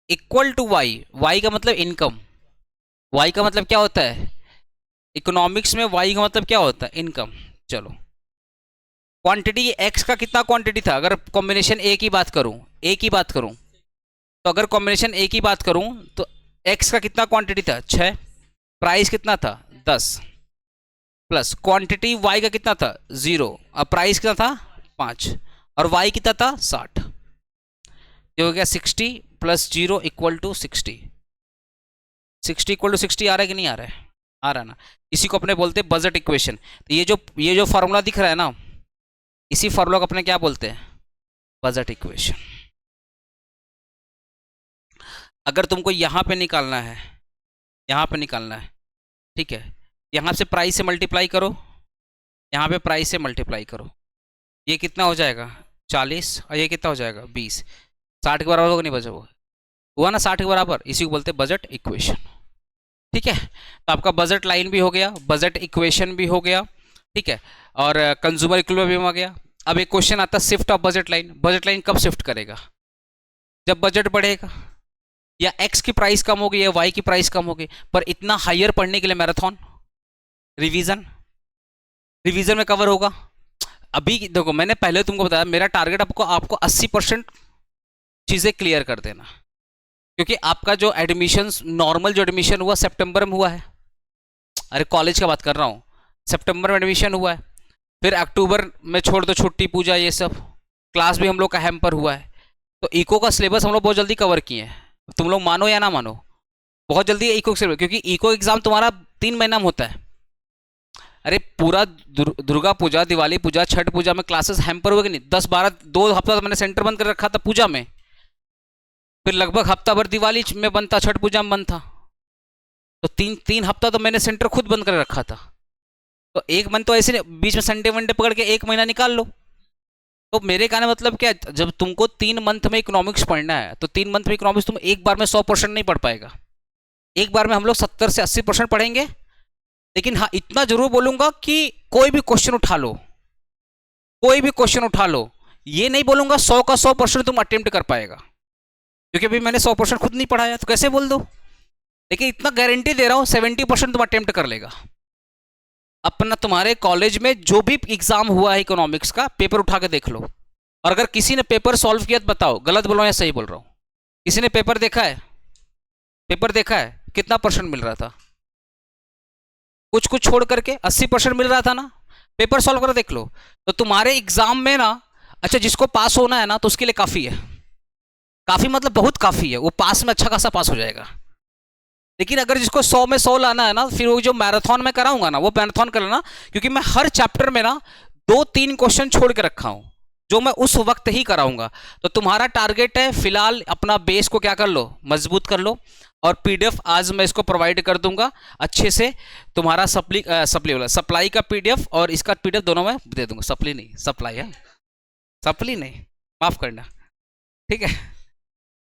equal to Y. Y का मतलब इनकम, वाई का मतलब क्या होता है इकोनॉमिक्स में, वाई का मतलब क्या होता है इनकम। चलो, क्वांटिटी एक्स का कितना क्वांटिटी था, अगर कॉम्बिनेशन ए की बात करूं, ए की बात करूं, तो अगर कॉम्बिनेशन ए की बात करूं तो एक्स का कितना क्वांटिटी था 6, प्राइस कितना था 10, प्लस क्वांटिटी वाई का कितना था 0, और प्राइस कितना था 5, और वाई कितना था 60। ये हो गया 60 plus 0 equal to 60। 60 equal to 60 आ रहा है कि नहीं आ रहा है, आ रहा है ना। इसी को अपने बोलते हैं बजट इक्वेशन। तो ये जो फार्मूला दिख रहा है ना, इसी फार्मूला को अपने क्या बोलते हैं, बजट इक्वेशन। अगर तुमको यहां पे निकालना है यहाँ पे निकालना है, ठीक है। यहाँ से प्राइस से मल्टीप्लाई करो, यहाँ पे प्राइस से मल्टीप्लाई करो, ये कितना हो जाएगा 40 और ये कितना हो जाएगा 20। 60 के बराबर होगा नहीं बचा, वो हुआ ना 60 के बराबर, इसी को बोलते हैं बजट इक्वेशन, ठीक है। तो आपका बजट लाइन भी हो गया, बजट इक्वेशन भी हो गया, ठीक है, और कंज्यूमर इक्विलिब्रियम भी आ गया। अब एक क्वेश्चन आता है shift of budget line. Budget line कब शिफ्ट करेगा? जब बजट बढ़ेगा, या एक्स की प्राइस कम होगी या वाई की प्राइस कम होगी। पर इतना हायर पढ़ने के लिए मैराथन, रिवीजन, रिवीजन में कवर होगा। अभी देखो मैंने पहले तुमको बताया मेरा टारगेट आपको 80% चीज़ें क्लियर कर देना, क्योंकि आपका जो एडमिशन नॉर्मल जो एडमिशन हुआ सितंबर में हुआ है, अरे कॉलेज का बात कर रहा हूँ, सितंबर में एडमिशन हुआ है, फिर अक्टूबर में छोड़ दो छुट्टी पूजा ये सब, क्लास भी हम लोग का हैम्पर हुआ है। तो इको का सिलेबस हम लोग बहुत जल्दी कवर किए हैं, तुम लोग मानो या ना मानो, बहुत जल्दी इको सिलेबस, क्योंकि इको एग्जाम तुम्हारा 3 महीना में होता है। अरे पूरा दुर्गा पूजा, दिवाली पूजा, छठ पूजा में क्लासेस हैम्पर हुए कि नहीं? 10-12 2 हफ्ता तो मैंने सेंटर बंद कर रखा था पूजा में, फिर लगभग हफ्ता भर दिवाली में बंद था, छठ पूजा में बंद था, तो 3 हफ्ता तो मैंने सेंटर खुद बंद कर रखा था। तो एक मंथ तो ऐसे नहीं, बीच में संडे वनडे पकड़ के 1 महीना निकाल लो। तो मेरे कहने मतलब क्या, जब तुमको 3 मंथ में इकोनॉमिक्स पढ़ना है तो 3 मंथ में इकोनॉमिक्स तुम एक बार में 100% नहीं पढ़ पाएगा। एक बार में हम लोग 70 से 80% पढ़ेंगे। लेकिन हाँ इतना जरूर बोलूंगा कि कोई भी क्वेश्चन उठा लो, कोई भी क्वेश्चन उठा लो, ये नहीं बोलूंगा 100 का 100% तुम अटेम्प्ट कर पाएगा, क्योंकि अभी मैंने 100% खुद नहीं पढ़ाया तो कैसे बोल दो। लेकिन इतना गारंटी दे रहा हूं 70% तुम अटेम्प्ट कर लेगा। अपना तुम्हारे कॉलेज में जो भी एग्जाम हुआ है इकोनॉमिक्स का, पेपर उठा के देख लो, और अगर किसी ने पेपर सॉल्व किया तो बताओ गलत बोल रहा हूं या सही बोल रहा हूं। किसी ने पेपर देखा है? पेपर देखा है कितना परसेंट मिल रहा था? कुछ कुछ छोड़ करके 80% मिल रहा था ना। पेपर सॉल्व कर देख लो, तो तुम्हारे एग्जाम में ना, अच्छा जिसको पास होना है ना तो उसके लिए काफी है, काफी मतलब बहुत काफी है, वो पास में अच्छा खासा पास हो जाएगा। लेकिन अगर जिसको 100 में 100 लाना है ना, फिर वो जो मैराथन में कराऊंगा ना, वो मैराथन कर लेना, क्योंकि मैं हर चैप्टर में ना 2-3 क्वेश्चन छोड़ के रखा हूं जो मैं उस वक्त ही कराऊंगा। तो तुम्हारा टारगेट है फिलहाल अपना बेस को क्या कर लो, मजबूत कर लो, और पीडीएफ आज मैं इसको प्रोवाइड कर दूंगा अच्छे से। तुम्हारा सप्लाई का पीडीएफ और इसका पीडीएफ दोनों मैं दे दूंगा। सप्ली नहीं, सप्लाई है, सप्ली नहीं, माफ करना, ठीक है।